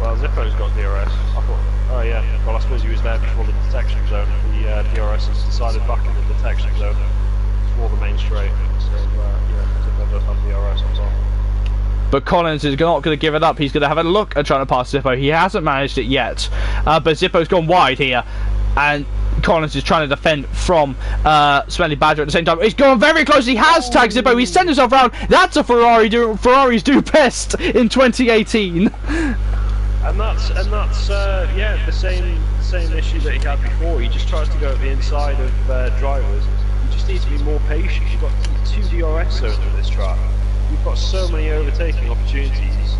Well, Zippo's got DRS. I thought. Oh yeah. Well, I suppose he was there before the detection zone. The DRS is decided back in the detection zone for the main straight. So yeah, Zippo does have DRS on top. but Collins is not going to give it up. He's going to have a look at trying to pass Zippo. He hasn't managed it yet, but Zippo's gone wide here, and Collins is trying to defend from Smelly Badger at the same time. He's gone very close. He has tagged Zippo. He's sent himself around. That's a Ferrari's do best in 2018. And that's yeah, the same issue that he had before. He just tries to go at the inside of drivers. You just need to be more patient. You've got 2 DRS zones with this track. You've got so many overtaking opportunities,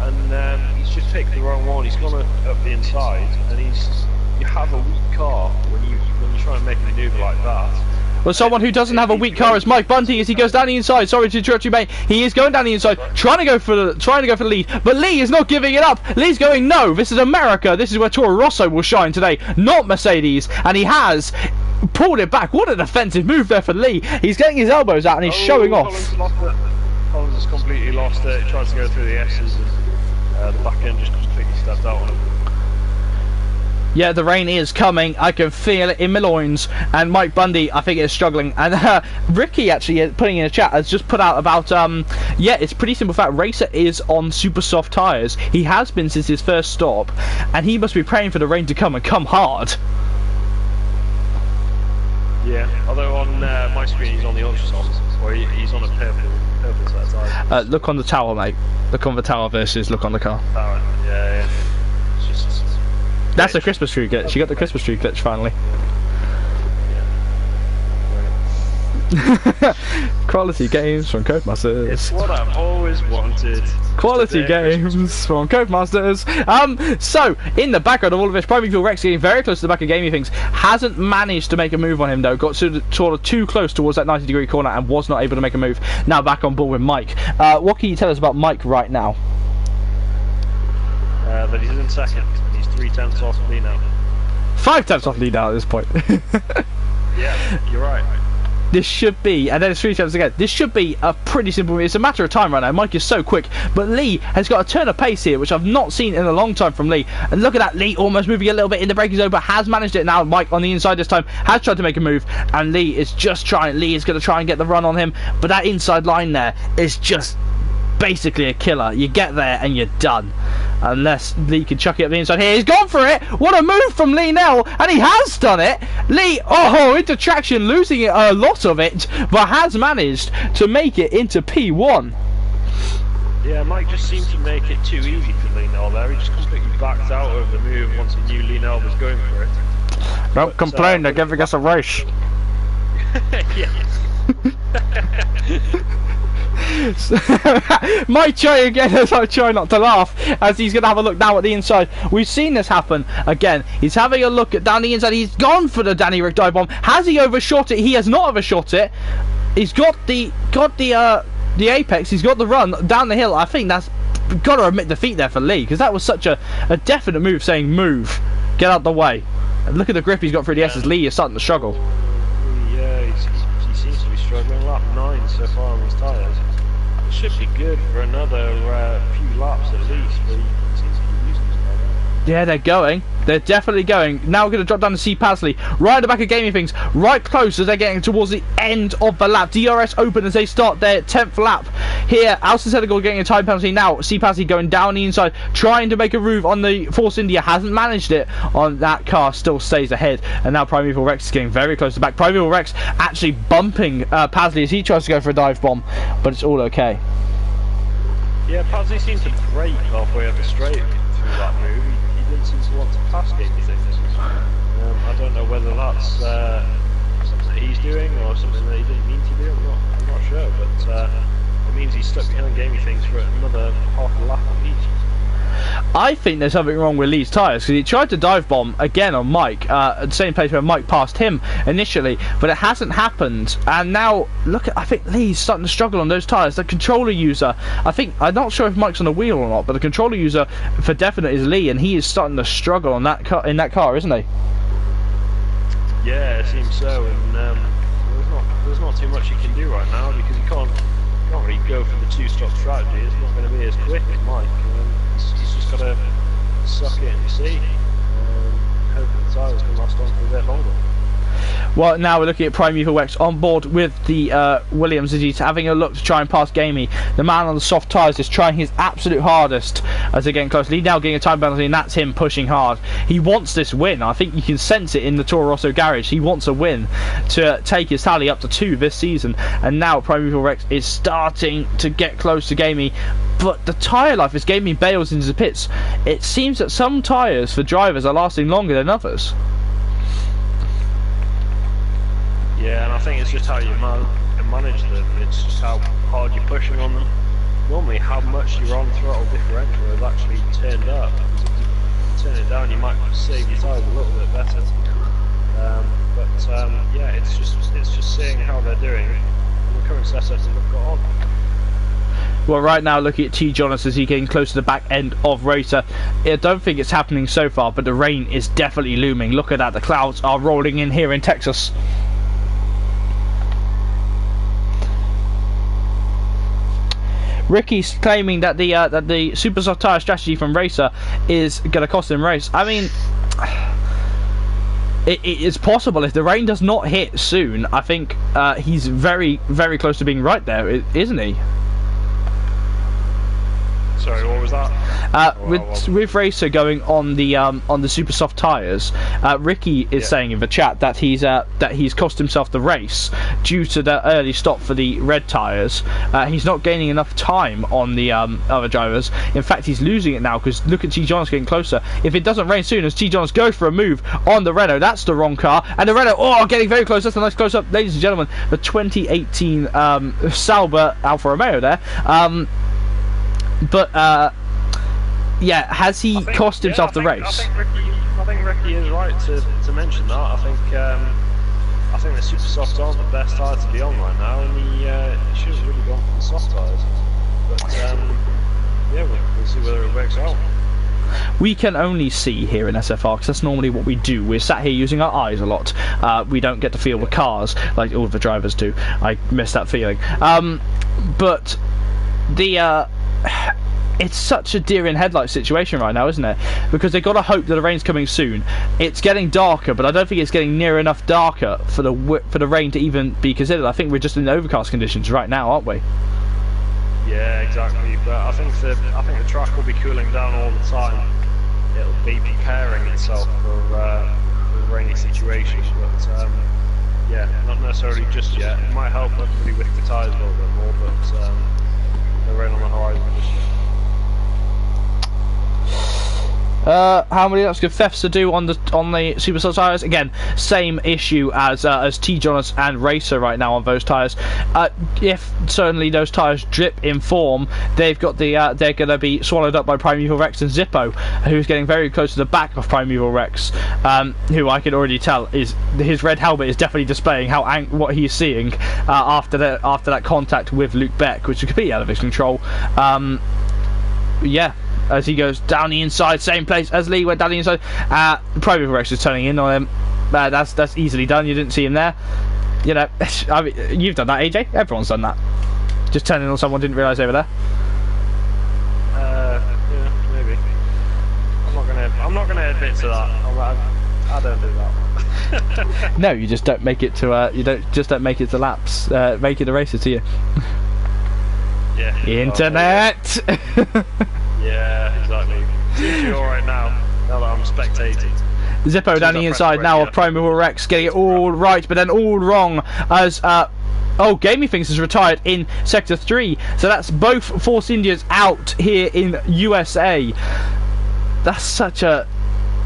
and he's just picked the wrong one. He's gone up the inside, and you have a weak car when you try and make a manoeuvre like that. Well, someone who doesn't have a weak car is Mike Bunting as he goes down the inside. Sorry to interrupt you, mate. He is going down the inside, trying to go for the lead, but Lee is not giving it up. Lee's going, no, this is America. This is where Toro Rosso will shine today, not Mercedes. And he has pulled it back. What a defensive move there for Lee. He's getting his elbows out and he's showing off. Collins has completely lost it. He tries to go through the S's, and the back end just completely stepped out on him. Yeah, the rain is coming. I can feel it in my loins. And Mike Bundy, I think, is struggling. And Ricky, actually, putting in a chat, has just put out about, yeah, it's pretty simple fact. Racer is on super soft tyres. He has been since his first stop. And he must be praying for the rain to come and come hard. Yeah, although on my screen he's on the ultra softs, or he's on a purple set of tyres. Look on the tower, mate. Look on the tower versus look on the car. Tower, yeah. It's just... That's the Christmas tree glitch. You got the Christmas tree glitch finally. Quality games from Codemasters. It's what I've always wanted. Quality games from Codemasters. So in the background of all of this, Private Fuel Rex getting very close to the back of Gaming Things. Hasn't managed to make a move on him though. Got sort of too close towards that 90-degree corner and was not able to make a move. Now back on board with Mike. What can you tell us about Mike right now? That he's in second. He's 3/10 off Lee now. 5/10 off Lee now at this point. Yeah, you're right. This should be, and then it's 3 times again. This should be a pretty simple. It's a matter of time right now. Mike is so quick, but Lee has got a turn of pace here, which I've not seen in a long time from Lee. And look at that, Lee almost moving a little bit in the braking zone, but has managed it now. Mike on the inside this time has tried to make a move, and Lee is just trying. Lee is going to try and get the run on him, but that inside line there is just basically a killer. You get there and you're done. Unless Lee can chuck it up the inside here. He's gone for it! What a move from Lee Nell! And he has done it! Lee, into traction, losing it, a lot of it, but has managed to make it into P1. Yeah, Mike just seemed to make it too easy for Lee Nell there. He just completely backed out of the move once he knew Lee Nell was going for it. Don't complain, they're giving us a race. Yeah. Might try again as I try not to laugh, as he's going to have a look now at the inside. We've seen this happen again. He's having a look at down the inside. He's gone for the Danny Rick dive bomb. Has he overshot it? He has not overshot it. He's got the apex. He's got the run down the hill. I think that's got to admit defeat there for Lee, because that was such a definite move, saying move, get out the way. And look at the grip he's got through the S's. Lee is starting to struggle. Yeah, he seems to be struggling. Lap 9 so far on his tyres. It should be good for another few laps at least, but he seems to be using it right now. Yeah, they're going. They're definitely going. Now we're going to drop down to see Pasley. Right at the back of Gaming Things. Right close as they're getting towards the end of the lap. DRS open as they start their 10th lap. Here, Alston Senegal getting a time penalty now. See Pasley going down the inside, trying to make a move on the Force India. Hasn't managed it on that car. Still stays ahead. And now Primeval Rex is getting very close to the back. Primeval Rex actually bumping Pasley as he tries to go for a dive bomb. But it's all okay. Yeah, Pasley seemed to break halfway up the straight through that move. He didn't seem to want to pass Gaming Things. I don't know whether that's something that he's doing or something that he didn't mean to do. I'm not sure, but it means he's stuck behind Gaming Things for another half a lap at least. I think there's something wrong with Lee's tyres, because he tried to dive bomb again on Mike at the same place where Mike passed him initially, but it hasn't happened. And now look at, I think Lee's starting to struggle on those tyres. The controller user, I'm not sure if Mike's on the wheel or not, but the controller user for definite is Lee, and he is starting to struggle on that car, isn't he? Yeah, it seems so. And there's not too much you can do right now, because you can't really go for the two-stop strategy. It's not going to be as quick as Mike. He's just got to suck it and see. Hope that the tyres can last on for a bit longer. Well, now we're looking at Primeval Rex on board with the Williams as he's having a look to try and pass Gamey. The man on the soft tyres is trying his absolute hardest as they're getting close. He's now getting a time penalty, and that's him pushing hard. He wants this win. I think you can sense it in the Toro Rosso garage. He wants a win to take his tally up to 2 this season. And now Primeval Rex is starting to get close to Gamey. But the tyre life as Gamey bails into the pits, it seems that some tyres for drivers are lasting longer than others. Yeah, and I think it's just how you manage them. It's just how hard you're pushing on them. Normally, how much your on throttle differential is actually turned up. If you turn it down, you might save your tyres a little bit better. Yeah, it's just seeing how they're doing and the current setups that they've got on. Well, right now, looking at T. Jonas as he getting close to the back end of Racer. I don't think it's happening so far, but the rain is definitely looming. Look at that, the clouds are rolling in here in Texas. Ricky's claiming that the super soft tyre strategy from Racer is going to cost him race. I mean, it's possible if the rain does not hit soon. I think he's very, very close to being right there, isn't he? Sorry, what was that? With Racer going on the super soft tyres, Ricky is saying in the chat that he's cost himself the race due to the early stop for the red tyres. He's not gaining enough time on the other drivers. In fact, he's losing it now because look at T. Jonas getting closer. If it doesn't rain soon, as T. Jonas goes for a move on the Renault, that's the wrong car, and the Renault getting very close. That's a nice close up, ladies and gentlemen. The 2018 Sauber Alfa Romeo there. Yeah, has he cost himself the race? I think Ricky is right to mention that. I think the super softs aren't the best tyre to be on right now, and he should have really gone for the soft tyres. But yeah, we'll see whether it works out. We can only see here in SFR because that's normally what we do. We're sat here using our eyes a lot. We don't get to feel the cars like all the drivers do. I miss that feeling. But the it's such a deer in headlights situation right now, isn't it? Because they've got to hope that the rain's coming soon. It's getting darker, but I don't think it's getting near enough darker for the rain to even be considered. I think we're just in overcast conditions right now, aren't we? Yeah, exactly. But I think the track will be cooling down all the time. It'll be preparing itself for rainy situations. But yeah, not necessarily just yet. It might help hopefully with the tyres a little bit more, but no rain on the horizon just yet. How many laps could thefts to do on the super soft tyres? Again, same issue as T. Jonas and Racer right now on those tyres. If certainly those tyres drip in form, they've got they're going to be swallowed up by Primeval Rex and Zippo, who's getting very close to the back of Primeval Rex, who I can already tell is his red helmet is definitely displaying what he's seeing after that contact with Luke Beck, which is completely out of his control. Yeah. As he goes down the inside, same place as Lee went down the inside. Primeval Rex is turning in on him. That's easily done. You didn't see him there. You know, I mean, you've done that, AJ. Everyone's done that. Just turning on someone didn't realise they were there. Yeah, maybe. I'm not gonna admit to that. I don't do that. No, you just don't make it to. You don't make it to laps. Make it a racer to you. Yeah. Internet. Yeah, exactly. Seems to be alright now that I'm spectating. Zippo down the inside now of Primeval Rex, getting it all right, but then all wrong as Gamey thinks is retired in Sector 3. So that's both Force Indians out here in USA. That's such a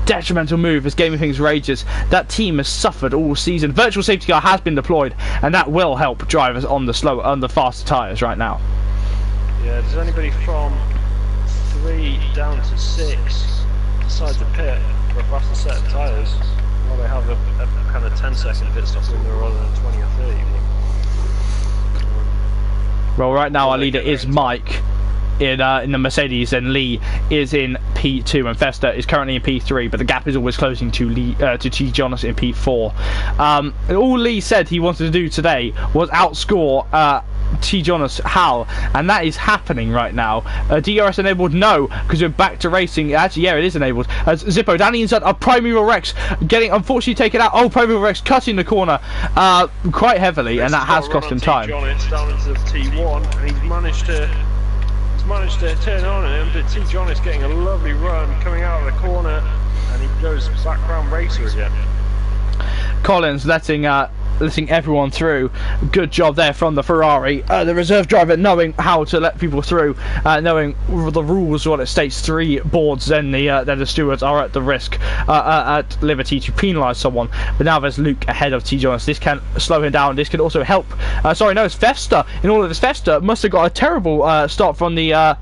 detrimental move as Gaming Things rages. That team has suffered all season. Virtual safety car has been deployed, and that will help drivers on the faster tyres right now. Yeah, does anybody from 3 down to 6 decide to pit for a faster set of tyres? Well, they have a kind of 10-second pit stop window rather than 20 or 30. Well, right now our leader is Mike in the Mercedes, and Lee is in P2 and Fester is currently in P3, but the gap is always closing to T. Jonas in P4. All Lee said he wanted to do today was outscore T. Jonas Hal, and that is happening right now. DRS enabled? No, because we're back to racing. Actually, yeah, it is enabled. As Zippo down the inside of Primeval Rex getting unfortunately taken out. Oh, Primeval Rex cutting the corner quite heavily, and that has cost him time. Jonas down into T1, and he's managed to turn on him, but T. Jonas getting a lovely run coming out of the corner, and he goes background racer again. Collins letting everyone through. Good job there from the Ferrari. The reserve driver knowing how to let people through, knowing the rules, what it states, 3 boards, then the stewards are at the risk, at liberty to penalise someone. But now there's Luke ahead of T. Jonas. This can slow him down. This can also help. Sorry, no, it's Fester. In all of this, Fester must have got a terrible start from the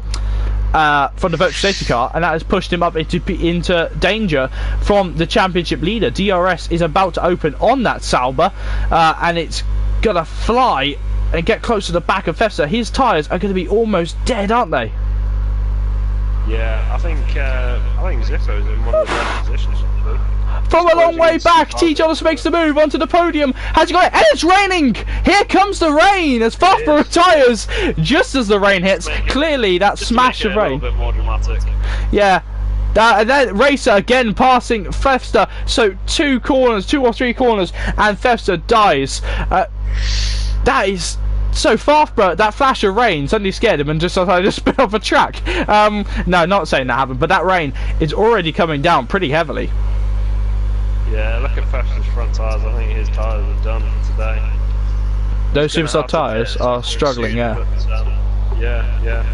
virtual safety car, and that has pushed him up into danger from the championship leader. DRS is about to open on that Sauber, and it's gonna fly and get close to the back of Fester. His tyres are going to be almost dead, aren't they? Yeah, I think Zippo's in one of the best positions. From a long way back, T. Jonas makes the move onto the podium. Has he got it? And it's raining! Here comes the rain as Farfborough retires just as the rain hits. Clearly, that smash of rain. A little bit more dramatic. Yeah. And then Racer again passing Fester. So 2 or 3 corners, and Fester dies. That is. So Farfborough, that flash of rain suddenly scared him and just decided to spin off a track. No, not saying that happened, but that rain is already coming down pretty heavily. Yeah, look at Fester's front tyres. I think his tyres are done for today. Those Superstar tyres are struggling, yeah. But, yeah.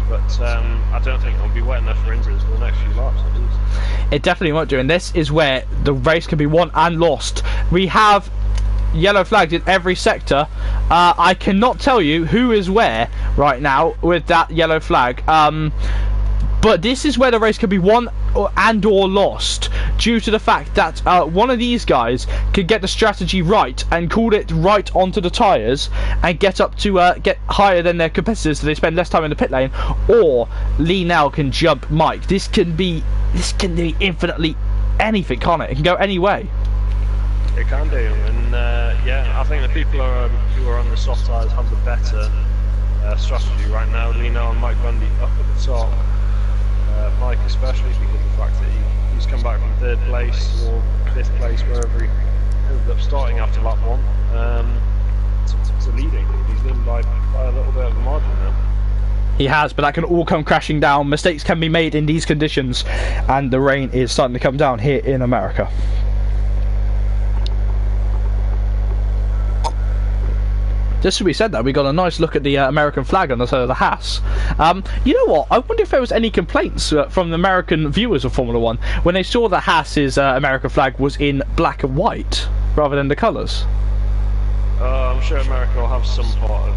But I don't think it'll be wet enough for injuries for the next few laps. It definitely won't do, and this is where the race can be won and lost. We have yellow flags in every sector. I cannot tell you who is where right now with that yellow flag. But this is where the race can be won or lost, due to the fact that one of these guys could get the strategy right and call it right onto the tyres and get up to get higher than their competitors, so they spend less time in the pit lane, or Lee now can jump Mike. This can be infinitely anything, can't it? It can go any way. It can do, and yeah, I think the people who are on the soft tyres have the better strategy right now. Lino and Mike Bundy up at the top. Mike especially, because of the fact that he's come back from 3rd place or 5th place, wherever he ended up starting after lap 1, to leading. He's leading by a little bit of a margin now. He has, but that can all come crashing down. Mistakes can be made in these conditions, and the rain is starting to come down here in America. Just to be said that, we got a nice look at the American flag on the side of the Haas. You know what? I wonder if there was any complaints from the American viewers of Formula 1 when they saw that Haas's American flag was in black and white rather than the colours. I'm sure America will have some part of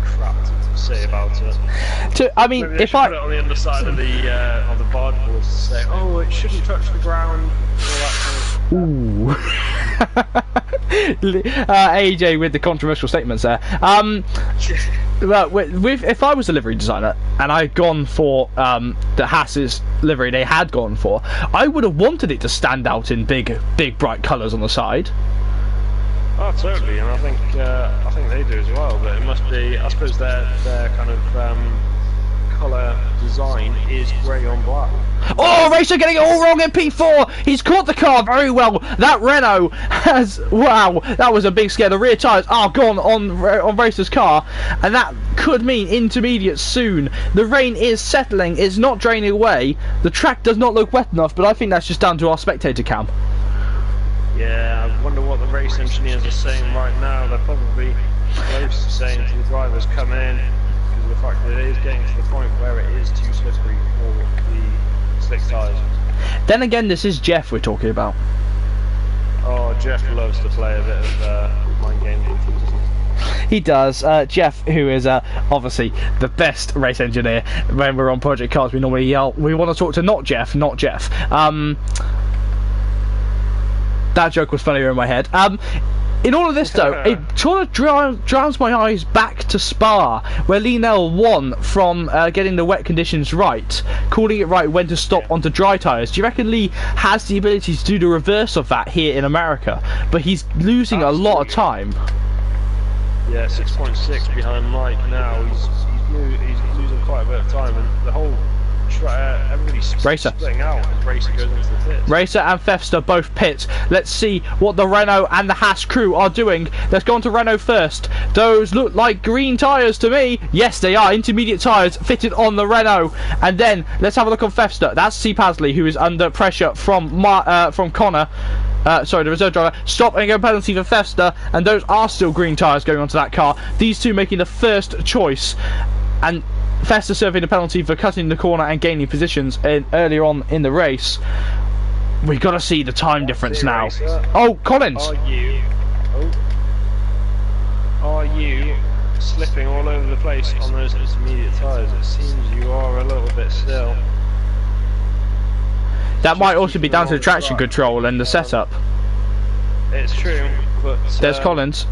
crap to say about it. I mean, maybe if I put it on the underside of the board to say, oh, it shouldn't touch the ground, and all that kind of. Ooh. AJ with the controversial statements there. Well, if I was a livery designer and I'd gone for the Haas's livery they had gone for, I would have wanted it to stand out in big bright colours on the side. Oh, totally, and I think they do as well. But it must be, I suppose, their kind of colour design is grey on black. Oh, Racer getting it all wrong in P4. He's caught the car very well. That Renault has, wow, that was a big scare. The rear tyres are gone on Racer's car, and that could mean intermediate soon. The rain is settling. It's not draining away. The track does not look wet enough, but I think that's just down to our spectator cam. Yeah, I wonder what the race engineers are saying right now. They're probably close to saying to the drivers, come in, because of the fact that it is getting to the point where it is too slippery for the slick tyres. Then again, this is Jeff we're talking about. Oh, Jeff loves to play a bit of mind games with things, doesn't he? He does. Jeff, who is obviously the best race engineer. When we're on Project Cars, we normally yell, we want to talk to not Jeff. That joke was funnier in my head. In all of this though, it sort of drowns my eyes back to Spa, where Linnell won from getting the wet conditions right, calling it right when to stop onto dry tyres. Do you reckon Lee has the ability to do the reverse of that here in America? But he's losing a lot of time. Yeah, 6.6 behind Mike now. He's losing quite a bit of time, and the whole everybody's splitting out as Racer goes into the pits. Racer and Fefster both pit. Let's see what the Renault and the Haas crew are doing. Let's go on to Renault first. Those look like green tyres to me. Yes, they are. Intermediate tyres fitted on the Renault. And then let's have a look on Fefster. That's C. Pasley, who is under pressure from Connor. Sorry, the reserve driver. Stop and go penalty for Fefster, and those are still green tyres going onto that car. These two making the first choice, and Fefster serving a penalty for cutting the corner and gaining positions earlier on in the race. We've got to see the time difference now. Racer. Oh, Collins! Are you slipping all over the place on those intermediate tyres? It seems you are a little bit still. That might also be down to the traction control and the setup. It's true, but there's Collins.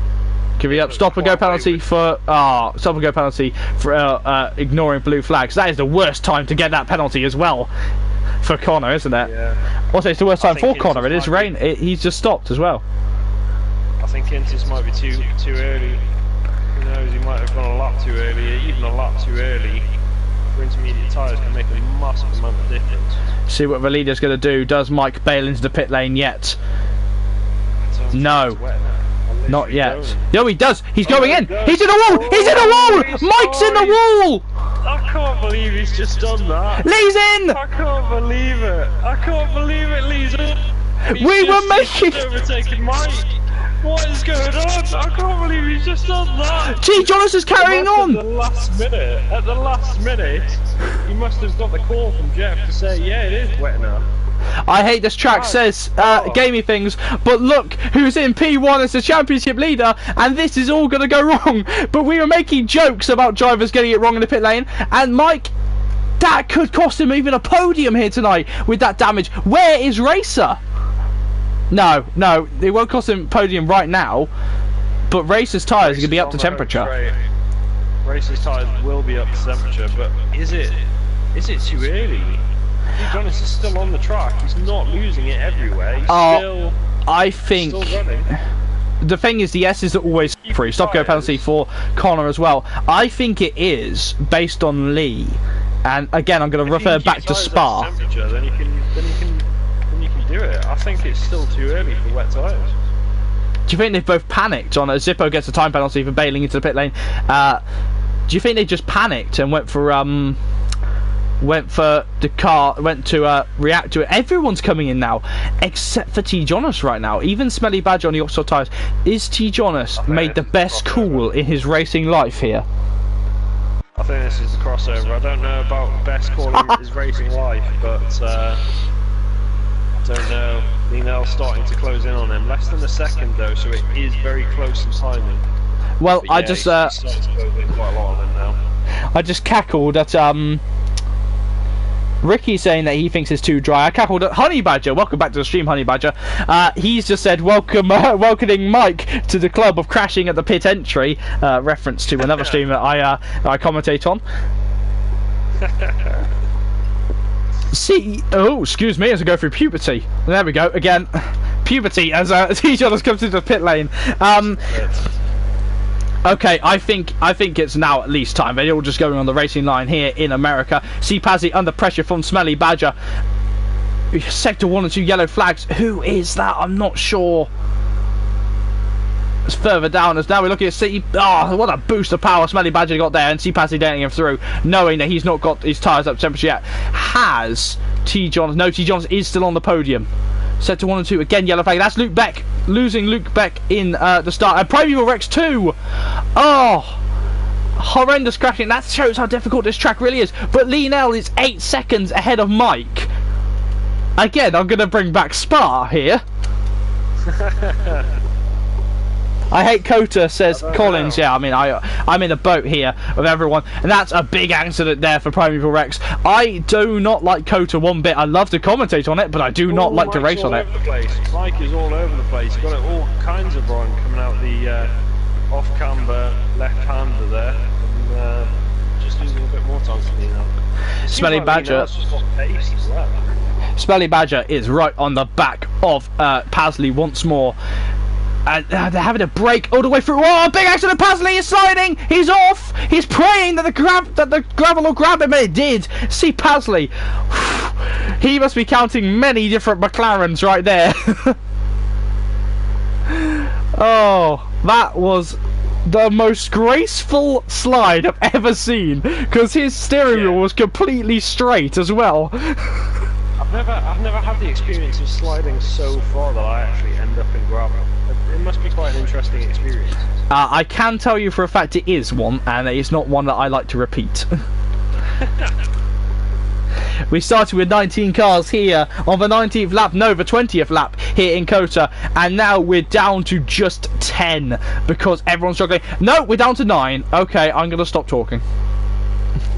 Give me up. Stop and go penalty for ignoring blue flags. That is the worst time to get that penalty as well for Connor, isn't it? Yeah. Also, it's the worst time for Connor. It is rain. He's just stopped as well. I think Intis might be too early. Who knows? He might have gone a lap too early. Even a lap too early for intermediate tyres can make a massive amount of difference. See what the leader's going to do. Does Mike bail into the pit lane yet? No. Not yet. No, he does. He's going in. He's in the wall. He's in the wall. Mike's in the wall. I can't believe he's just done that. Lee's in. I can't believe it. I can't believe it, Lee's in. We were making. Overtaking Mike. What is going on? I can't believe he's just done that. T. Jonas is carrying on. At the last minute, he must have got the call from Jeff to say, yeah, it is wet enough. I hate this track, says gamey things, but look who's in P1 as the championship leader, and this is all going to go wrong. But we were making jokes about drivers getting it wrong in the pit lane, and Mike, that could cost him even a podium here tonight with that damage. Where is Racer? No, it won't cost him a podium right now, but Racer's tyres are going to be up to temperature. Racer's tyres will be up to temperature, but is it too early? Jonas is still on the track. He's not losing it everywhere. He's I think still running. The thing is, the S's are always free. Stop go penalty for Connor as well. I think it is based on Lee, and again, I'm going to refer back to Spa. Then you can do it. I think it's still too early for wet tyres. Do you think they've both panicked on it? Zippo gets a time penalty for bailing into the pit lane. Do you think they just panicked and went for the car, went to react to it? Everyone's coming in now, except for T. Jonas right now. Even Smelly Badger on the Oxford tyres. Is T. Jonas made the best call in his racing life here? I think this is the crossover. I don't know about best call in his racing life, but I don't know. Linnell's starting to close in on him. Less than a second though, so it is very close in timing. Well, but yeah, I just starting to close in quite a lot on him now. I just cackled at Ricky saying that he thinks it's too dry. I cackled at Honey Badger. Welcome back to the stream, Honey Badger. He's just said welcoming Mike to the club of crashing at the pit entry. Reference to another stream that I commentate on. See, oh, excuse me, as I go through puberty. There we go again. Puberty as each other's comes into the pit lane. Okay, I think it's now at least time. They're all just going on the racing line here in America. See Pazzi under pressure from Smelly Badger. Sector 1 and 2 yellow flags. Who is that? I'm not sure. It's further down as now we're looking at City. Oh, what a boost of power Smelly Badger got there, and see Pazzi letting him through, knowing that he's not got his tyres up to temperature yet. Has T. Johns? No, T. Johns is still on the podium. Sector 1 and 2 again, yellow flag. That's Luke Beck, losing Luke Beck in the start. And Primeval Rex 2. Oh, horrendous crashing. That shows how difficult this track really is. But Linnell is 8 seconds ahead of Mike. Again, I'm going to bring back Spa here. I hate Kota, says Collins. know. Yeah, I mean, I'm in a boat here with everyone, and that's a big accident there for Primeval Rex. I do not like Kota one bit. I love to commentate on it, but I do not like to race on it. Mike is all over the place. He's got it all kinds of wrong coming out the off-camber left-hander there, and just losing a bit more time for me now. Smelly Badger. Smelly Badger is right on the back of Pasley once more. And they're having a break all the way through. Oh, big accident! Pasley is sliding. He's off. He's praying that the gravel will grab him, and it did. See Pasley. He must be counting many different McLarens right there. Oh, that was the most graceful slide I've ever seen, because his steering wheel was completely straight as well. I've never had the experience of sliding so far that I actually end up in gravel. It must be quite an interesting experience. I can tell you for a fact it is one, and it's not one that I like to repeat. We started with 19 cars here on the 19th lap, no, the 20th lap here in Kota, and now we're down to just 10 because everyone's struggling. No, we're down to 9. Okay, I'm going to stop talking.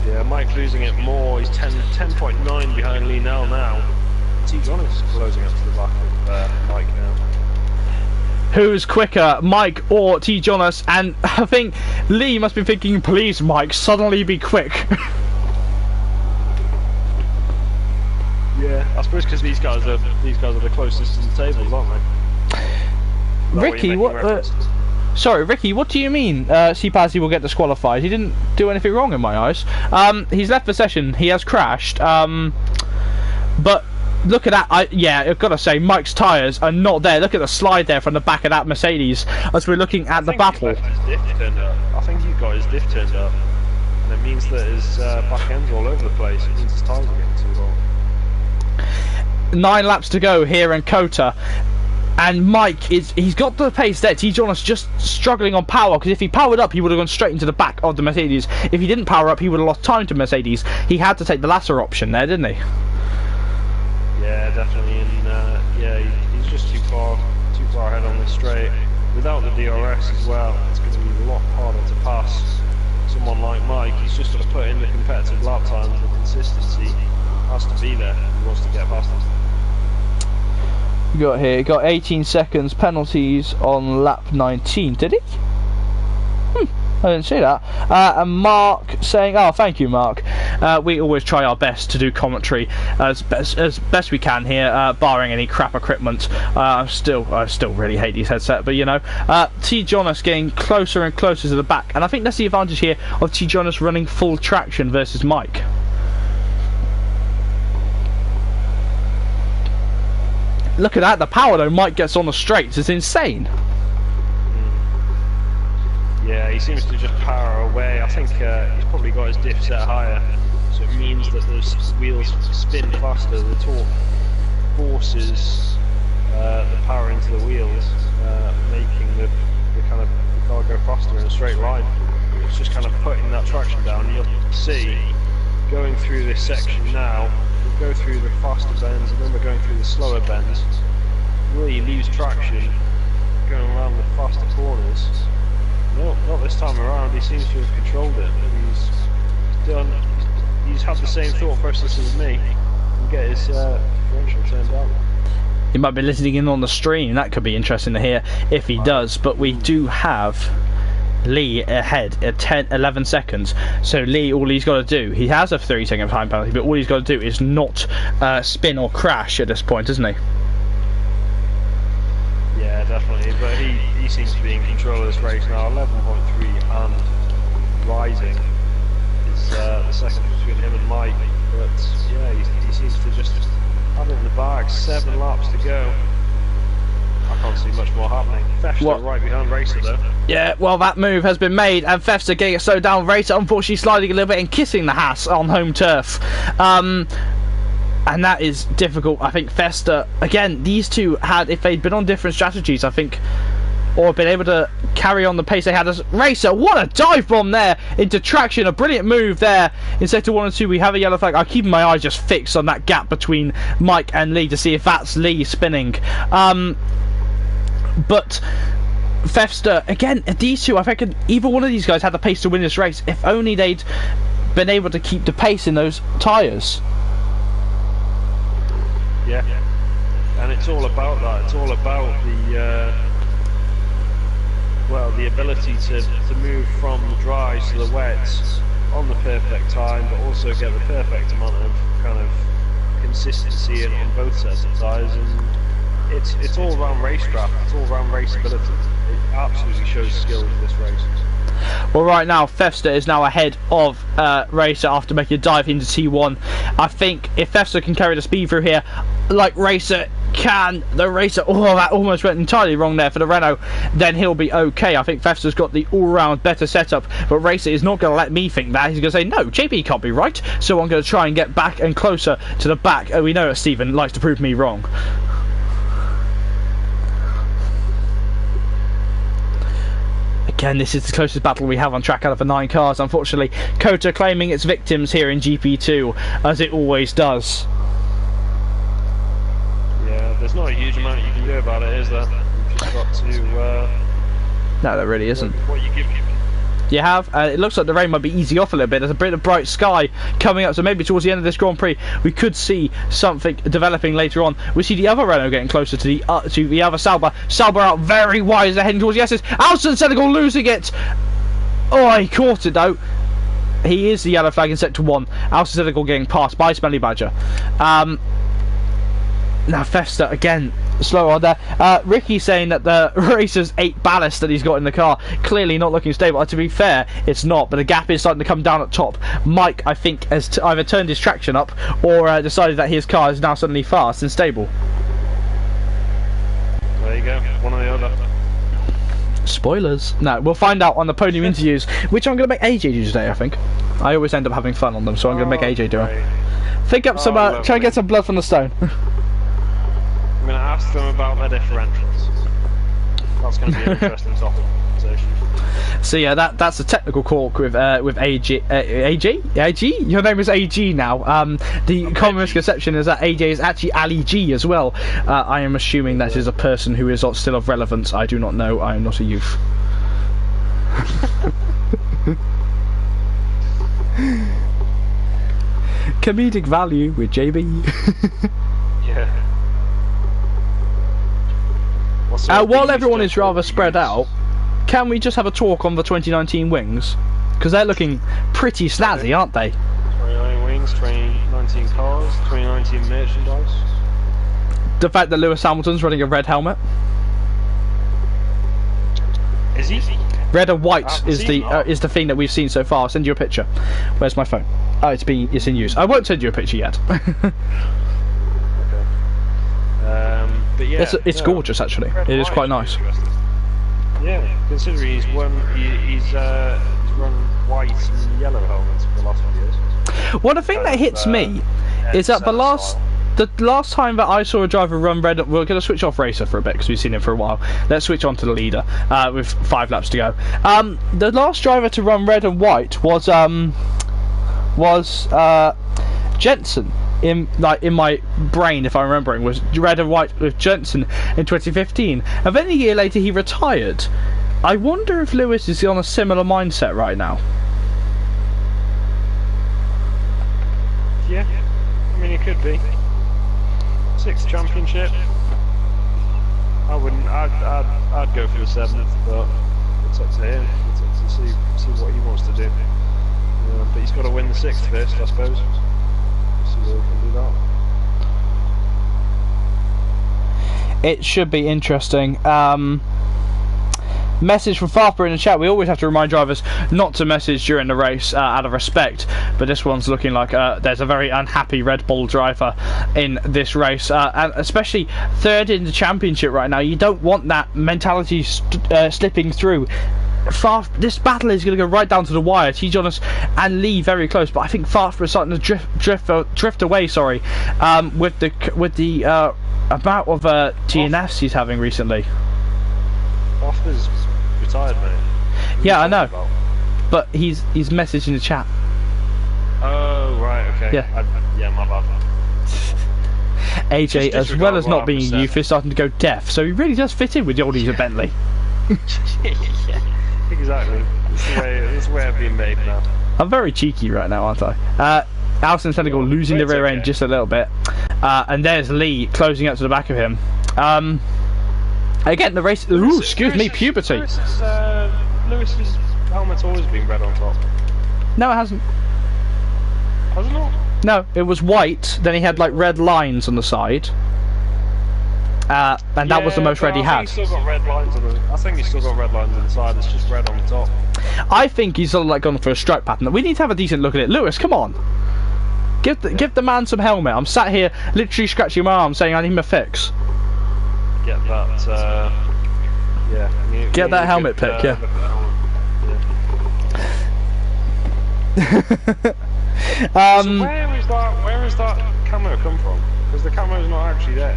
Yeah, Mike's losing it more. He's 10.9 behind Lee Nell now. T. John is closing up to the back of Mike now. Who's quicker, Mike or T. Jonas? And I think Lee must be thinking, please, Mike, suddenly be quick. Yeah, I suppose because these guys are the closest to the tables, aren't they? Ricky, what? Sorry, Ricky, what do you mean? Pasley will get disqualified. He didn't do anything wrong in my eyes. He's left the session. He has crashed. But look at that. Yeah, I've got to say, Mike's tyres are not there. Look at the slide there from the back of that Mercedes as we're looking at the battle. I think you got his diff turned up, and it means that his back end's all over the place. It means his tyres are getting too long. 9 laps to go here in Kota, and Mike he's got the pace there. T. Jonas just struggling on power, because if he powered up he would have gone straight into the back of the Mercedes. If he didn't power up he would have lost time to Mercedes. He had to take the latter option there, didn't he? Yeah, definitely, and yeah, he's just too far ahead on this straight. Without the DRS as well, it's going to be a lot harder to pass someone like Mike. He's just got to put in the competitive lap times. The consistency has to be there if he wants to get past him. Got 18 seconds penalties on lap 19. Did he? I didn't see that. And Mark saying, "Oh, thank you, Mark. We always try our best to do commentary as best we can here, barring any crap equipment. I still really hate these headsets, but you know, T. Jonas getting closer and closer to the back, and I think that's the advantage here of T. Jonas running full traction versus Mike." Look at that, the power though Mike gets on the straights is insane. Yeah, he seems to just power away. I think he's probably got his diff set higher, so it means that the wheels spin faster. The torque forces the power into the wheels, making the kind of car go faster in a straight line. It's just kind of putting that traction down. You'll see, going through this section now, go through the faster bends and then we're going through the slower bends. Really lose traction going around the faster corners. No, not this time around. He seems to have controlled it. He's had the same thought process as me and get his differential turned down. He might be listening in on the stream. That could be interesting to hear if he does. But we do have Lee ahead at 11 seconds. So Lee, all he's got to do, he has a 30-second time penalty, but all he's got to do is not spin or crash at this point, isn't he? Yeah, definitely. But he seems to be in control of this race now. 11.3 and rising is the second between him and Mike. But yeah, he seems to just have it in the bag. 7 laps to go. I can't see much more happening. Fefster right behind Racer though. Yeah, well that move has been made and Fefster getting it slowed down. Racer unfortunately sliding a little bit and kissing the Haas on home turf. And that is difficult. I think Fefster, again, these two had, if they'd been on different strategies, I think, or been able to carry on the pace they had as Racer. What a dive bomb there into traction. A brilliant move there. In sector 1 and 2 we have a yellow flag. I'm keeping my eyes just fixed on that gap between Mike and Lee to see if that's Lee spinning. But Fefster, again, these two, I reckon either one of these guys had the pace to win this race. If only they'd been able to keep the pace in those tyres. Yeah, and it's all about that. It's all about the well, the ability to move from the dries to the wets on the perfect time, but also get the perfect amount of kind of consistency on both sets of tyres. And it's all around racetrack. It's all around raceability. It absolutely shows skill in this race. Well, right now, Fefster is now ahead of Racer after making a dive into T1. I think if Fefster can carry the speed through here, like Racer can, the Racer, oh, that almost went entirely wrong there for the Renault, then he'll be okay. I think Fefster's got the all-round better setup, but Racer is not going to let me think that. He's going to say, no, JP can't be right, so I'm going to try and get back and closer to the back. Oh, we know that Stephen likes to prove me wrong. Again, this is the closest battle we have on track out of the 9 cars. Unfortunately, Kota claiming its victims here in GP2, as it always does. Yeah, there's not a huge amount you can do about it, is there? You've just got to... no, there really isn't. What you give... You have. It looks like the rain might be easing off a little bit. There's a bit of bright sky coming up, so maybe towards the end of this Grand Prix we could see something developing later on. We see the other Renault getting closer to the other Sauber. Sauber out very wide as they're heading towards the S's. Alston Senegal losing it. Oh, he caught it though. He is the yellow flag in sector 1. Alston Senegal getting passed by Smelly Badger. Now Fefster again slow on there. Ricky saying that the Racer's 8 ballast that he's got in the car clearly not looking stable. To be fair, it's not, but the gap is starting to come down at top. Mike, I think, has either turned his traction up or decided that his car is now suddenly fast and stable. There you go, one or the other. Spoilers. No, we'll find out on the podium interviews, which I'm going to make AJ do today, I think. I always end up having fun on them, so I'm going to make AJ do it. Think up some, try and get some blood from the stone. I'm going to ask them about their differentials. That's going to be an interesting topic of conversation. So yeah, that's a technical talk with AG. AG? Your name is AG now. The common misconception is that AJ is actually Ali G as well. I am assuming that is a person who is still of relevance. I do not know. I am not a youth. Comedic value with JB. Yeah. While everyone is rather spread out, can we just have a talk on the 2019 wings? Because they're looking pretty snazzy, aren't they? 2019 wings, 2019 cars, 2019 merchandise. The fact that Lewis Hamilton's running a red helmet. Is he? Red and white is the thing that we've seen so far. I'll send you a picture. Where's my phone? Oh, it's in use. I won't send you a picture yet. But yeah, it's gorgeous actually. It is quite nice. Yeah, considering he's run white and yellow helmets for the last few years. Well, the thing that hits me is that the last time that I saw a driver run red, we're going to switch off Racer for a bit because we've seen him for a while. Let's switch on to the leader with 5 laps to go. The last driver to run red and white was Jensen. In my brain, if I'm remembering, was red and white with Jensen in 2015, and then a year later he retired. I wonder if Lewis is on a similar mindset right now. Yeah, I mean it could be. 6th championship. I wouldn't. I'd go for the 7th, but it's up to him. It's up to see what he wants to do. But he's got to win the 6th first, I suppose. Can do that. It should be interesting. Message from Farper in the chat. We always have to remind drivers not to message during the race out of respect, but this one's looking like there's a very unhappy Red Bull driver in this race, and especially 3rd in the championship right now. You don't want that mentality slipping through. This battle is going to go right down to the wire. T. Jonas and Lee very close, but I think Farper is starting to drift away. Sorry, with the amount of DNFs he's having recently. Farper's retired, mate. Yeah, I know, but he's messaging the chat. Oh right, okay. Yeah, my bad. AJ, as well as not being a youth, is starting to go deaf, so he really does fit in with the oldies at Bentley. Yeah, exactly. That's the way I've been made now. I'm very cheeky right now, aren't I? Alison Senegal losing the rear end just a little bit. And there's Lee closing up to the back of him. Again, the race... Ooh, excuse me, puberty. Lewis's helmet's always been red on top. No, it hasn't. Has it not? No, it was white, then he had like red lines on the side. And that was the most red he had. I think he's still got red lines on the... I think he's still got red lines on the side, it's just red on the top. I think he's sort of like gone for a stripe pattern. We need to have a decent look at it. Lewis, come on. Give the man some helmet. I'm sat here literally scratching my arm saying I need him a fix. Get that, yeah. Get that helmet pick, yeah. So where is that camo come from? Because the camo's not actually there.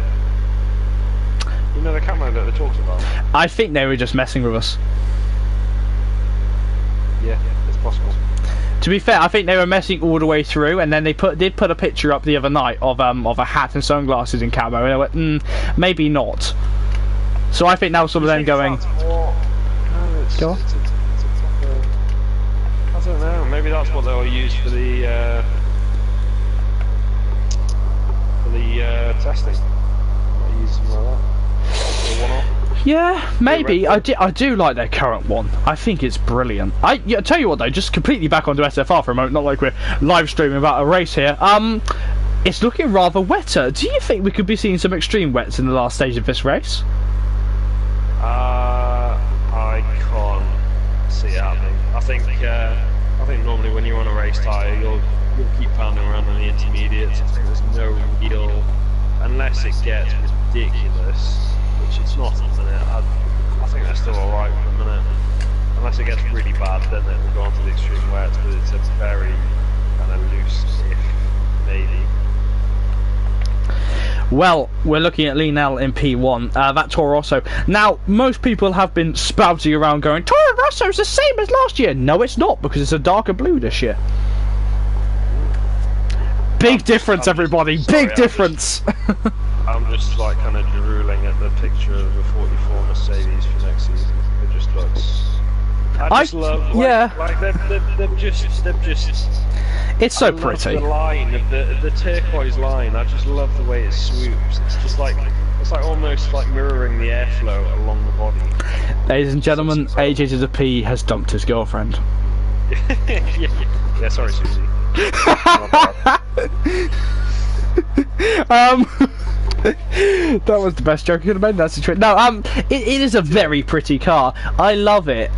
You know the camo that they talked about? I think they were just messing with us. Yeah, it's possible. To be fair, I think they were messing all the way through, and then they did put a picture up the other night of a hat and sunglasses in camo, and I went, maybe not. So I think that was some of them going. Go on. I don't know. Maybe that's what they'll use for the testing. Might use something like that. One-off. Yeah, maybe. I do like their current one. I think it's brilliant. I tell you what though, just completely back onto SFR for a moment, not like we're live streaming about a race here. It's looking rather wetter. Do you think we could be seeing some extreme wets in the last stage of this race? I can't see it happening. I think normally when you're on a race tyre, you'll keep pounding around on the intermediates. I think there's no real, unless it gets ridiculous, which it's not at the minute. I think they're still alright for the minute. Unless it gets really bad, then it will go on to the extreme wets, but it's a very kind of loose if maybe. Well, we're looking at Linnell in P1, that Toro Rosso. Now, most people have been spouting around going, Toro Rosso's the same as last year. No, it's not, because it's a darker blue this year. Big difference, everybody. Big difference. I'm just like kind of drooling at the picture of the 44 Mercedes for next season. It just looks... I just love, like they've just... It's so pretty. The line of the turquoise line. I just love the way it swoops. It's just like almost like mirroring the airflow along the body. Ladies and gentlemen, AJ to the P has dumped his girlfriend. yeah, sorry, Susie. That was the best joke I could have made in that situation. No, it is a very pretty car. I love it.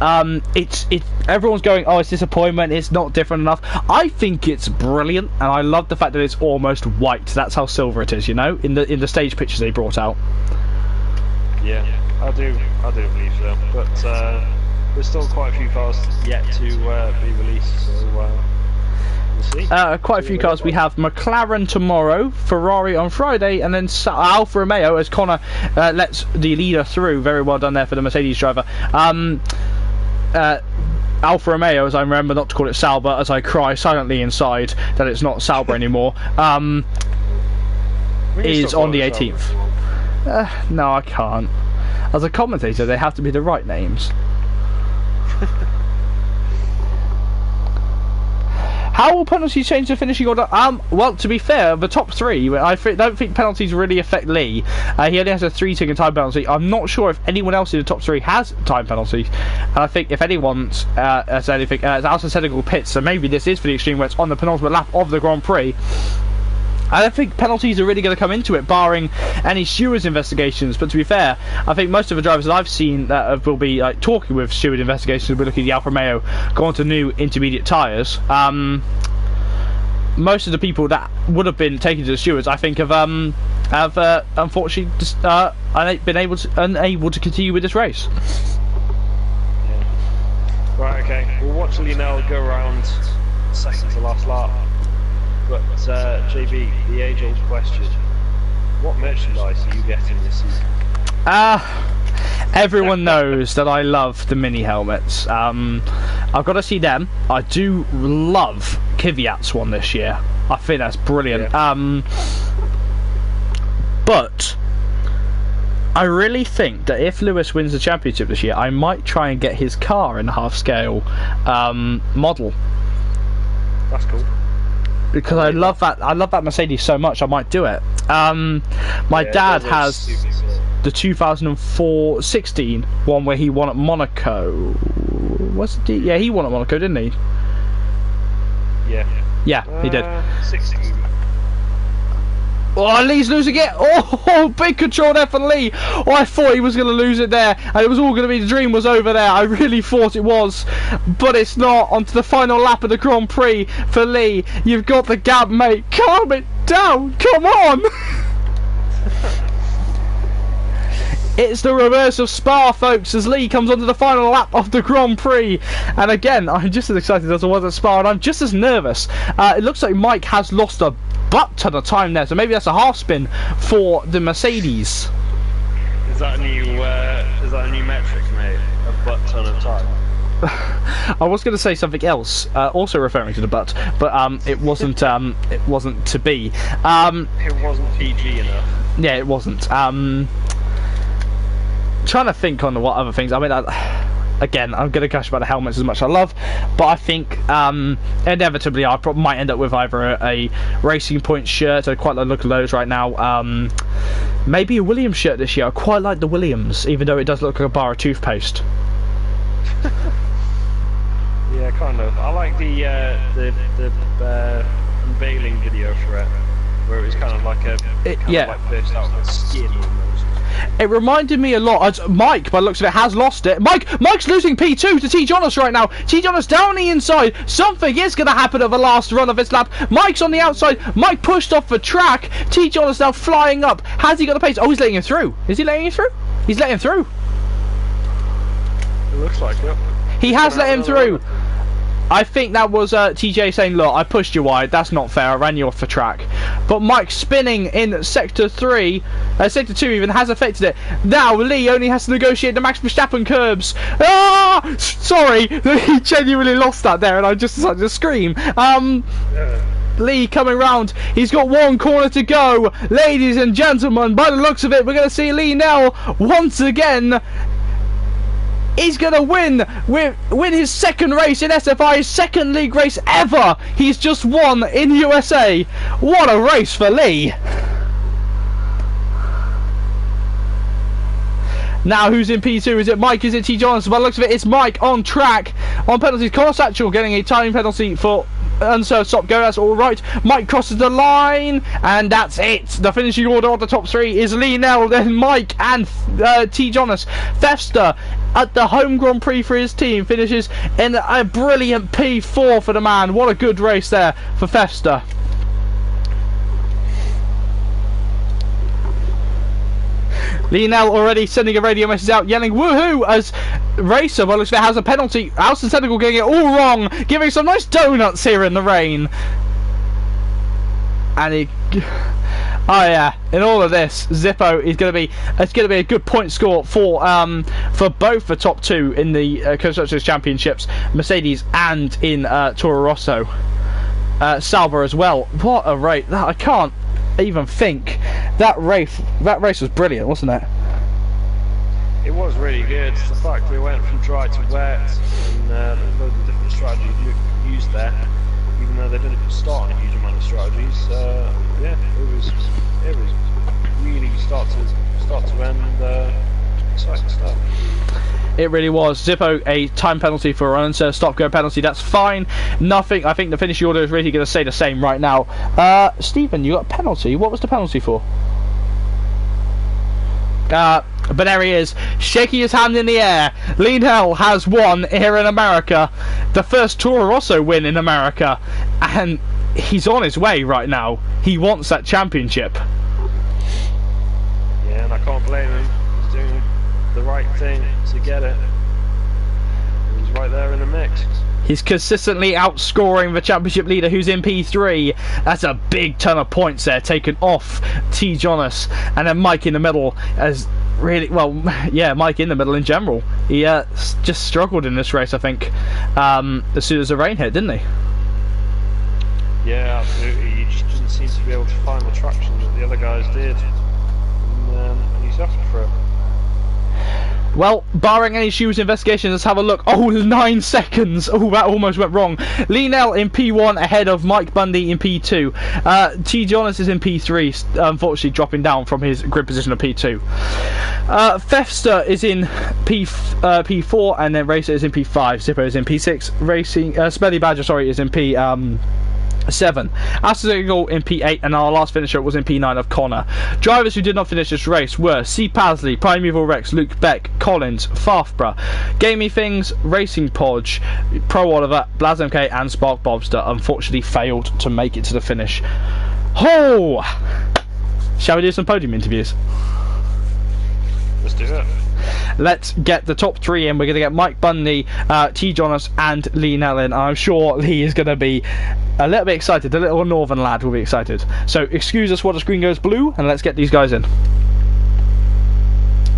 It's everyone's going, oh, it's disappointment. It's not different enough. I think it's brilliant, and I love the fact that it's almost white. That's how silver it is, you know, in the stage pictures they brought out. Yeah, I do believe so. But there's still quite a few cars yet to be released. So. We'll see. Quite a few cars. We have McLaren tomorrow, Ferrari on Friday, and then Alfa Romeo as Connor lets the leader through. Very well done there for the Mercedes driver. Alfa Romeo, as I remember not to call it Sauber, as I cry silently inside that it's not Sauber anymore, is on the 18th. No, I can't. As a commentator, they have to be the right names. How will penalties change the finishing order? Well, to be fair, the top three, I don't think penalties really affect Lee. He only has a 3-second time penalty. I'm not sure if anyone else in the top three has time penalties. And I think if anyone has anything, it's Alison Senegal pits, so maybe this is for the extreme wets on the penultimate lap of the Grand Prix. I don't think penalties are really going to come into it, barring any stewards' investigations. But to be fair, I think most of the drivers that I've seen that will be like talking with steward investigations will be looking at the Alfa Romeo going to new intermediate tyres. Most of the people that would have been taken to the stewards, I think, have unfortunately just, been unable to continue with this race. Yeah. Right. Okay. We'll watch Linnell go around second to last lap. But JB, the age-old question: what merchandise are you getting this season? Everyone knows that I love the mini helmets. I've got to see them. I do love Kvyat's one this year. I think that's brilliant. Yeah. But I really think that if Lewis wins the championship this year, I might try and get his car in a half-scale model. That's cool. Because I love that Mercedes so much, I might do it. My dad has the 2016 one where he won at Monaco. Yeah, he won at Monaco, didn't he? Yeah. Yeah, he did. 16. Oh, Lee's losing it. Oh, big control there for Lee. Oh, I thought he was going to lose it there, and it was all going to be, the dream was over there. I really thought it was, but it's not. Onto the final lap of the Grand Prix for Lee. You've got the gap, mate. Calm it down. Come on. It's the reverse of Spa, folks, as Lee comes onto the final lap of the Grand Prix. And again, I'm just as excited as I was at Spa, and I'm just as nervous. It looks like Mike has lost a butt ton of time there, so maybe that's a half spin for the Mercedes. Is that a new metric, mate? A butt ton of time. I was going to say something else, also referring to the butt, but it wasn't. It wasn't to be. It wasn't PG enough. Yeah, it wasn't. Trying to think on what other things. I mean, again, I'm going to gush about the helmets as much as I love, but I think inevitably I might end up with either a Racing Point shirt. I quite like the look of those right now. Maybe a Williams shirt this year. I quite like the Williams, even though it does look like a bar of toothpaste. Yeah, kind of. I like the unveiling video for it, where it was kind of like like burst out with skin almost. It reminded me a lot as Mike, by the looks of it, has lost it. Mike's losing P2 to T. Jonas right now. T. Jonas down the inside. Something is going to happen at the last run of this lap. Mike's on the outside. Mike pushed off the track. T. Jonas now flying up. Has he got the pace? Oh, he's letting him through. Is he letting him through? He's letting him through. It looks like it. He has let him through. I think that was TJ saying, look, I pushed you wide, that's not fair, I ran you off the track. But Mike spinning in Sector 3, Sector 2 even, has affected it. Now Lee only has to negotiate the Max Verstappen curbs. Ah! Sorry, he genuinely lost that there and I just decided to scream. Lee coming round, he's got one corner to go. Ladies and gentlemen, by the looks of it, we're going to see Lee Nell once again. He's going to win his second race in SFI, his second league race ever. He's just won in USA. What a race for Lee. Now who's in P2? Is it Mike? Is it T. Johnson? By the looks of it, it's Mike on track. On penalties, Connor Satchel getting a time penalty for unserved stop go. That's all right. Mike crosses the line, and that's it. The finishing order of the top three is Lee Nell, then Mike, and T. Jonas. Fester at the home Grand Prix for his team finishes in a brilliant P4 for the man. What a good race there for Fester. Lee Nell already sending a radio message out, yelling woohoo as Racer, well, looks like it has a penalty. Alston Senegal getting it all wrong, giving some nice donuts here in the rain. And he, oh yeah, in all of this, Zippo is going to be, it's going to be a good point score for both the top two in the Constructors Championships, Mercedes and in Toro Rosso. Sauber as well. What a race! I can't even think. That race was brilliant, wasn't it? It was really good. The fact we went from dry to wet, and there's loads of different strategies used there, even though they didn't start a huge amount of strategies. Yeah, it was really start to end exciting stuff. It really was. Zippo, a time penalty for an unserved stop-go penalty. That's fine. Nothing. I think the finishing order is really going to say the same right now. Stephen, you got a penalty. What was the penalty for? But there he is, shaking his hand in the air. Lee Nell has won here in America. The first Toro Rosso win in America. And he's on his way right now. He wants that championship. Yeah, and I can't blame him. He's doing the right thing to get it. He's right there in the mix. He's consistently outscoring the championship leader, who's in P3. That's a big ton of points there taken off T. Jonas. And then Mike in the middle as really, well, yeah, Mike in the middle in general. He just struggled in this race, I think, as soon as the rain hit, didn't he? Yeah, absolutely. He just didn't seem to be able to find the traction that the other guys did. And he suffered for it. Well, barring any issues investigation, let's have a look. Oh, 9 seconds. Oh, that almost went wrong. Lionel in P1 ahead of Mike Bundy in P2. T. Jonas is in P3, unfortunately dropping down from his grid position of P2. Fefster is in P4, and then Racer is in P5. Zippo is in P6. Smelly Badger, sorry, is in P7. Astazingle in P8, and our last finisher was in P9 of Connor. Drivers who did not finish this race were C. Pasley, Primeval Rex, Luke Beck, Collins, Farfborough, Gamey Things, Racing Podge, Pro Oliver, Blaz MK, and Spark Bobster unfortunately failed to make it to the finish. Oh! Shall we do some podium interviews? Let's do it. Let's get the top 3 in. We're going to get Mike Bundy, T. Jonas, and Lee Nellin. I'm sure Lee is going to be a little bit excited. The little northern lad will be excited. So excuse us while the screen goes blue, and let's get these guys in.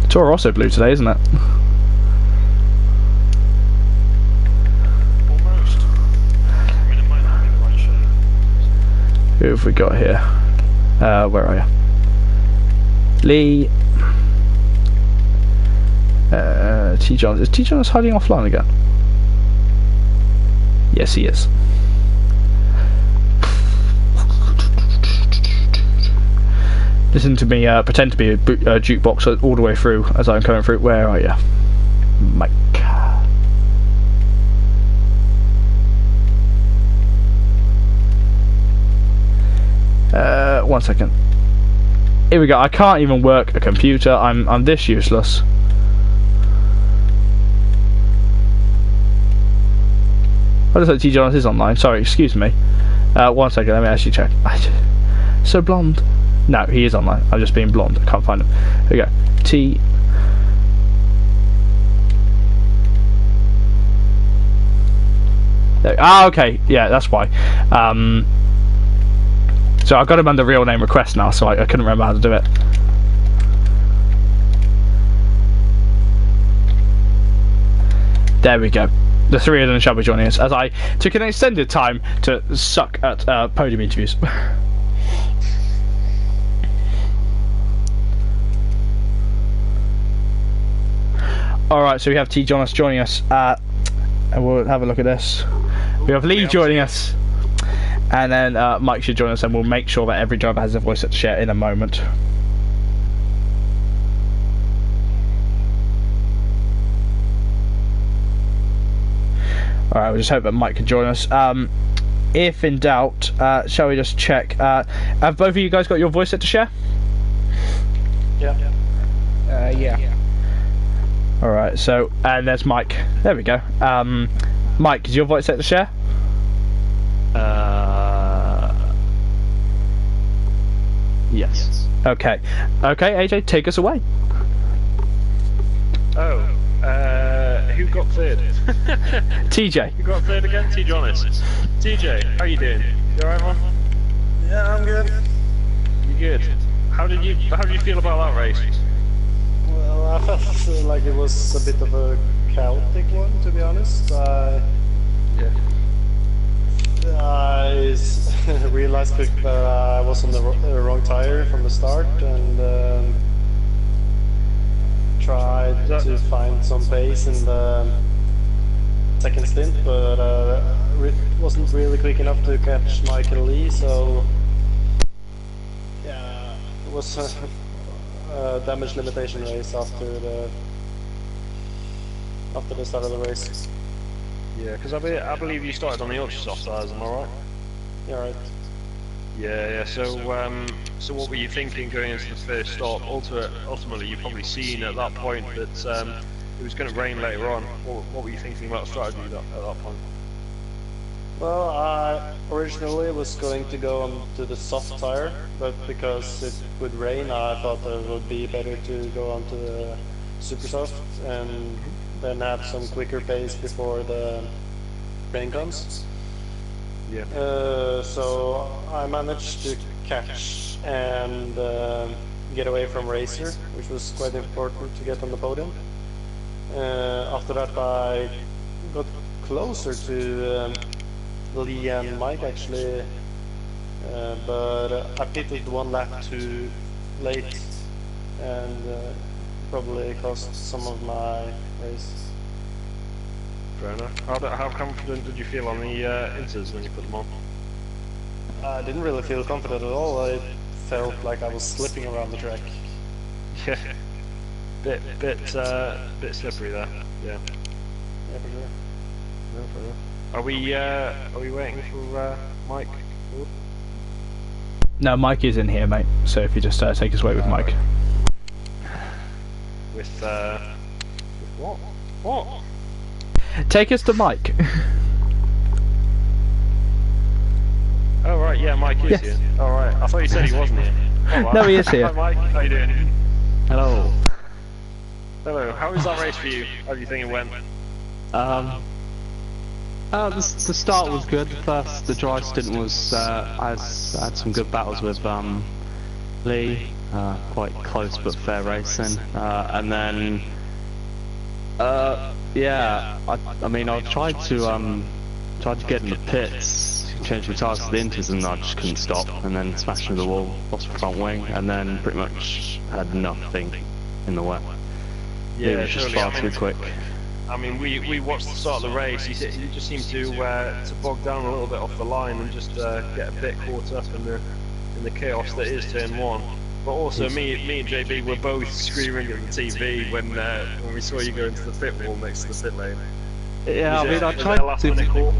Toro Rosso blue today, isn't it? Almost. I mean, it might not be the right shade. Who have we got here? Where are you? Lee. T. Jonas. Is T. Jonas hiding offline again? Yes, he is. Listen to me pretend to be a jukebox all the way through as I'm coming through. Where are you? Mike. 1 second. Here we go. I can't even work a computer. I'm this useless. I just like T. Jonas is online. Sorry, excuse me. 1 second. Let me actually check. So blonde. No, he is online. I'm just being blonde. I can't find him. Here we go. T. There. Ah, okay. Yeah, that's why. So I've got him under real name request now, so I couldn't remember how to do it. There we go. The 3 of them shall be joining us as I took an extended time to suck at podium interviews. Alright, so we have T. Jonas joining us, and we'll have a look at this. We have Lee joining us, and then Mike should join us, and we'll make sure that every driver has a voice set to share in a moment. Alright, we'll just hope that Mike can join us. If in doubt, shall we just check? Have both of you guys got your voice set to share? Yeah. Yeah. Alright, so, and there's Mike. There we go. Mike, is your voice set to share? Yes. Okay. Okay, AJ, take us away. Oh, who got third? TJ. Who got third again? T. Jonas. TJ, how you doing? You alright, man? Yeah, I'm good. You good? How did you feel about that race? Well, I felt like it was a bit of a chaotic one, to be honest. I realized quick that I was on the wrong tire from the start, and tried to find some pace in the second stint, but wasn't really quick enough to catch Mike and Lee, so yeah, it was a damage limitation race after the start of the race. Yeah, because I believe you started on the ultra soft tires, am I right? Yeah, right. Yeah. So what were you thinking going into the first stop? Ultimately, you've probably seen at that point that it was going to rain later on. What were you thinking about strategy at that point? Well, I originally was going to go on to the soft tire, but because it would rain, I thought it would be better to go on to the super soft and then have some quicker pace before the rain comes. Yeah. So I managed to catch and get away from Racer, which was quite important to get on the podium. After that, I got closer to Lee and Mike actually, but I pitted one lap too late, and probably cost some of my race. Fair enough. How confident did you feel on the inters when you put them on? I didn't really feel confident at all. I felt like I was slipping around the track. Yeah. Bit slippery there. Yeah. Yeah, for sure. No, fair enough. Are we waiting for Mike? No, Mike is in here, mate. So if you just take us away with Mike. With what? What? Take us to Mike. Oh right, yeah, Mike is here. All right, I thought you said he wasn't here. Oh, wow. No, he is here. Hi Mike, how you doing? Hello. Hello. How was that race for you? How do you think it went? The start was good. The dry stint was. I had some good battles with Lee. Quite close but fair racing. And then, yeah. I mean, I tried to get in the pits, change my tyres to the inters, and I just couldn't stop. And then smashed into the wall, lost the front wing, and then pretty much had nothing in the wet. Yeah, it was just far too quick. I mean, we watched the start of the race. You just seemed to bog down a little bit off the line and just get a bit caught up in the chaos that is turn one. But also, me and JB were both screaming at the TV when we saw you go into the pit wall next to the pit lane. Yeah, I mean, I tried to.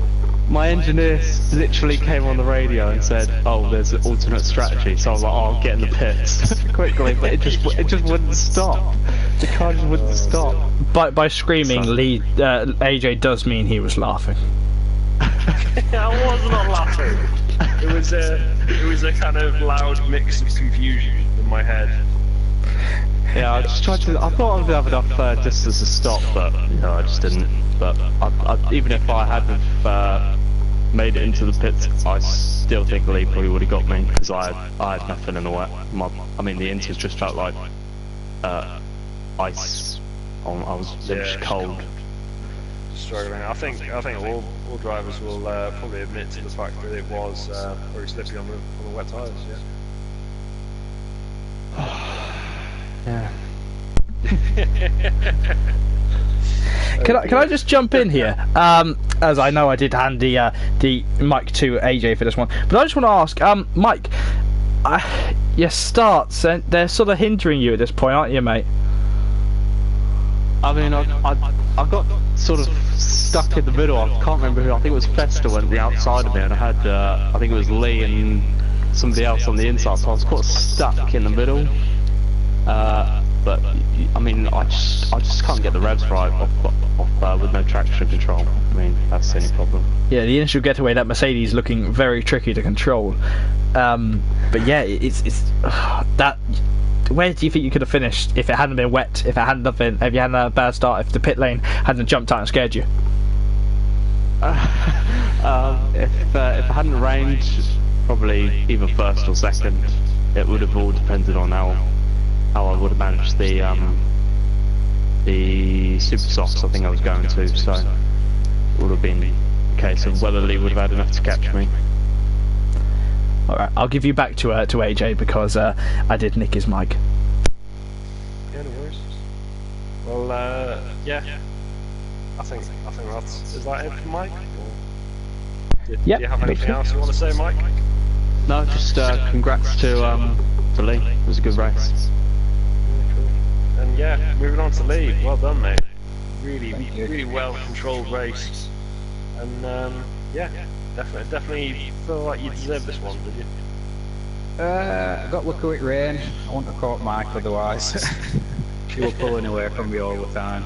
My engineer literally came on the radio and said, "Oh, there's an alternate strategy." So I was like, "Oh, I'll get in the pits quickly," but it just wouldn't stop. The car just wouldn't stop. By screaming, Lee AJ does mean he was laughing. I was not laughing. It was a kind of loud mix of confusion in my head. Yeah, I just tried to. I thought I would have enough distance to stop, but no, I just didn't. But even if I had made it into the pits, I still think Lee probably would have got me because I had nothing in the wet. I mean, the inters just felt like ice. I was just cold. Struggling. I think all drivers will probably admit to the fact that it was very slippy on the wet tyres. Yeah. Can I just jump in here? As I know I did hand the mic to AJ for this one, but I just want to ask, Mike, your starts, they're sort of hindering you at this point, aren't you, mate? I mean, I got sort of stuck in the middle. I can't remember who. I think it was Fester went the outside of me, and I had I think it was Lee and somebody else on the inside. So I was quite stuck in the middle. But I mean, I just can't get the revs right off with no traction control. I mean, that's the only problem. Yeah, the initial getaway, that Mercedes looking very tricky to control. But yeah, it's that. Where do you think you could have finished if it hadn't been wet? If it hadn't been, if you hadn't had a bad start, if the pit lane hadn't jumped out and scared you? If it hadn't rained, probably either first or second. It would have all depended on how I would have managed the super softs I think I was going to, so it would have been a case of whether Lee would have had enough to catch me. Alright, I'll give you back to AJ because I did nick his mic. Yeah, no worries. Well, yeah. I think that's. Is that it for Mike? Do you have anything else you want to say, Mike? No, just congrats to Lee. It was a good race. And yeah, moving on to Lee. Well done, mate. Really well controlled race. And yeah, definitely feel like you deserved this one, did you? I got lucky with rain. I wouldn't have caught Mike otherwise. She was pulling away from me all the time.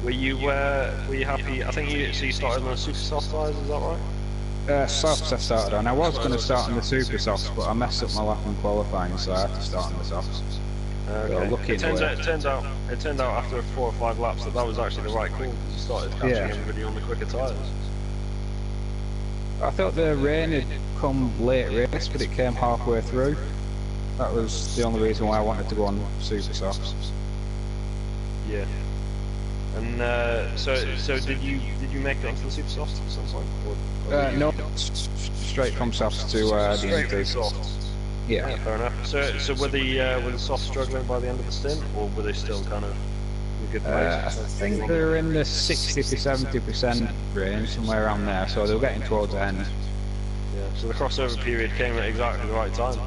Were you happy? I think you started on the super soft tyres, is that right? Softs I started on. I was going to start on the super softs, but I messed up my lap in qualifying, so I had to start on the softs. Okay. It turned out after 4 or 5 laps that was actually the right call because you started catching everybody on the quicker tyres. I thought the rain had come late race, but it came halfway through. That was the only reason why I wanted to go on super softs. Yeah. And so did you make it onto the super softs at some point? No, straight from softs to the straight NT. softs. Yeah. Fair enough. So were the softs struggling by the end of the stint, or were they still kind of in a good I place? think they're in the 60 to 70% range, somewhere around there, so they were getting towards the end. Yeah. So the crossover period came at exactly the right time.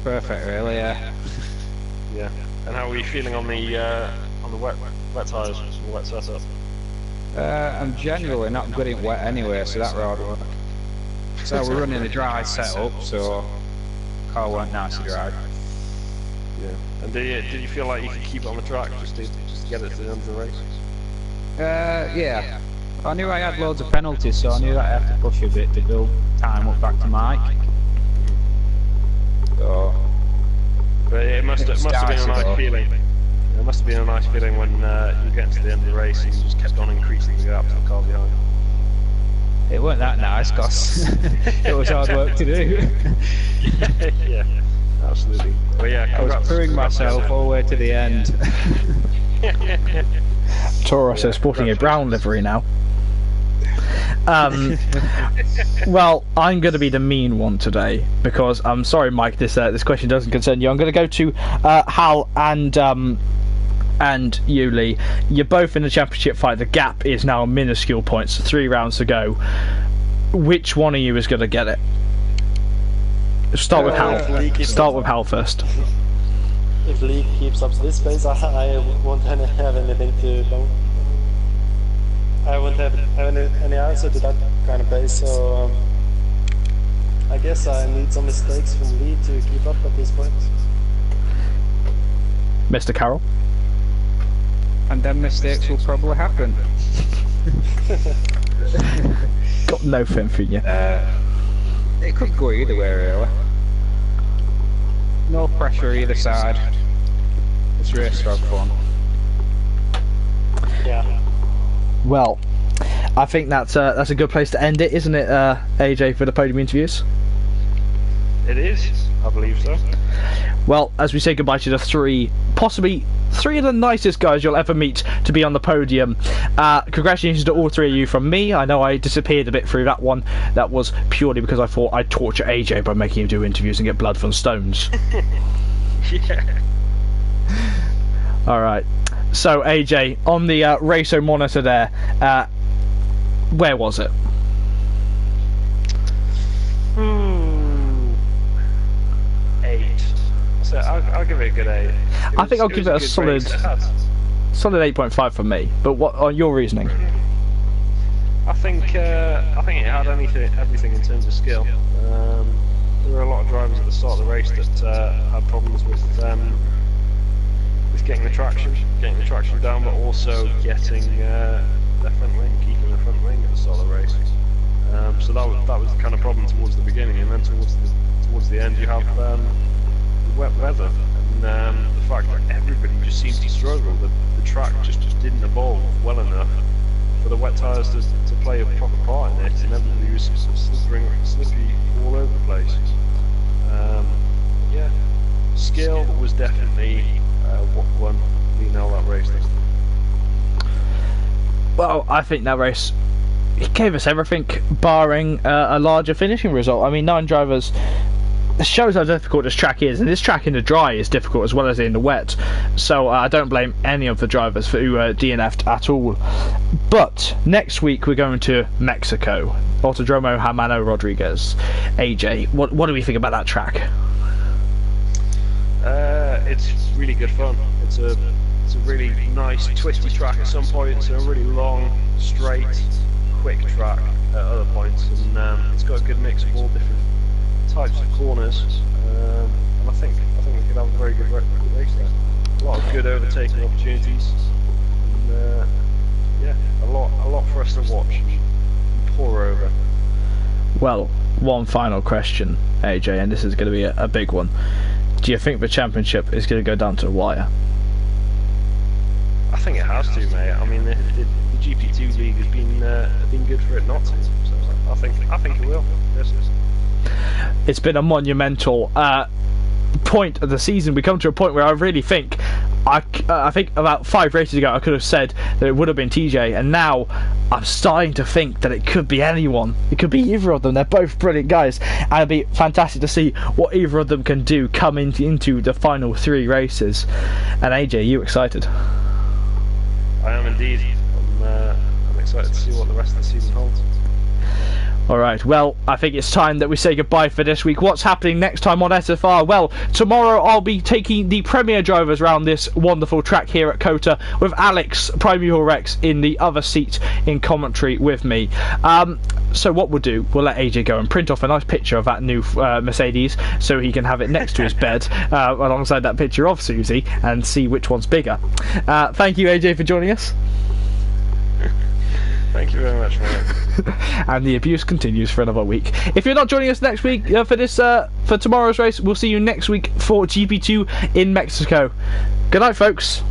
Perfect, really, yeah. Yeah. And how were you feeling on the wet tyres, the wet setup? I'm generally not good in wet anyway, so that road worked. So we're running a dry setup, so car weren't nice to drive. Yeah. And did you feel like you could keep it on the track just to get it to the end of the race? Yeah. I knew I had loads of penalties, so I knew that I had to push a bit to build time up back to Mike. So, but it must have been a nice feeling. It must have been a nice feeling when you get to the end of the race and you just kept on increasing the gap to the car behind. it weren't that nice, cause it was hard work to do. Yeah, absolutely. But yeah, I was throwing myself all the way to the end. Taurus is sporting a brown livery now. Well, I'm going to be the mean one today because I'm sorry, Mike. This question doesn't concern you. I'm going to go to Hal and Yuli. You're both in the championship fight. The gap is now minuscule points. 3 rounds to go. Which one of you is going to get it? Start with Hal. Start with Hal first. If Lee keeps up this pace, I won't have anything to. I won't have any answer to that kind of pace. So I guess I need some mistakes from Lee to keep up at this point. Mr. Carroll. And then mistakes will probably happen. Got no fin for you. It could go either way, really. No pressure either side. It's race dog fun. Yeah. Well, I think that's a good place to end it, isn't it, AJ, for the podium interviews? It is, I believe so. Well, as we say goodbye to the possibly three of the nicest guys you'll ever meet to be on the podium. Congratulations to all 3 of you from me. I know I disappeared a bit through that one. That was purely because I thought I'd torture AJ by making him do interviews and get blood from stones. Yeah. Alright. So, AJ, on the Racer monitor there, where was it? So I'll give it a good 8. I think I'll give it a solid 8.5 from me. But what are your reasoning? I think it had everything in terms of skill. There were a lot of drivers at the start of the race that had problems with getting the traction down, but also getting their front wing, keeping their front wing at the start of the race. So that was the kind of problem towards the beginning, and then towards the end you have wet weather, and the fact that everybody just seems to struggle. The track just didn't evolve well enough for the wet tyres to play a proper part in it, and everybody was sort of slippy all over the place. Yeah, skill was definitely what won that race. Well, I think that race, it gave us everything, barring a larger finishing result. I mean, 9 drivers. It shows how difficult this track is, and this track in the dry is difficult as well as in the wet, so I don't blame any of the drivers for who DNF'd at all. But next week we're going to Mexico, Autodromo Hermano Rodriguez. AJ, what do we think about that track? It's really good fun. It's a really nice twisty track at some points, and a really long, straight, quick track at other points, and it's got a good mix of all different types of corners, and I think we could have a very good race there. A lot of good overtaking opportunities, and yeah, a lot for us to watch and pour over. Well, one final question, AJ, and this is going to be a big one. Do you think the championship is going to go down to the wire? I think it has to, mate. I mean, the Gp2 league has been good for it not to. So I think it will. Yes. It's been a monumental point of the season. We come to a point where I really think I think about 5 races ago I could have said that it would have been TJ, and now I'm starting to think that it could be anyone. It could be either of them. They're both brilliant guys, and it'd be fantastic to see what either of them can do come into the final 3 races. And AJ, you excited? I am indeed. I'm excited to see what the rest of the season holds. Alright, well, I think it's time that we say goodbye for this week. What's happening next time on SFR? Well, tomorrow I'll be taking the Premier drivers around this wonderful track here at COTA with Alex, Primeval Rex, in the other seat in commentary with me. So what we'll do, we'll let AJ go and print off a nice picture of that new Mercedes so he can have it next to his bed alongside that picture of Susie and see which one's bigger. Thank you, AJ, for joining us. Thank you very much, mate. And the abuse continues for another week. If you're not joining us next week for tomorrow's race, we'll see you next week for GP2 in Mexico. Good night, folks.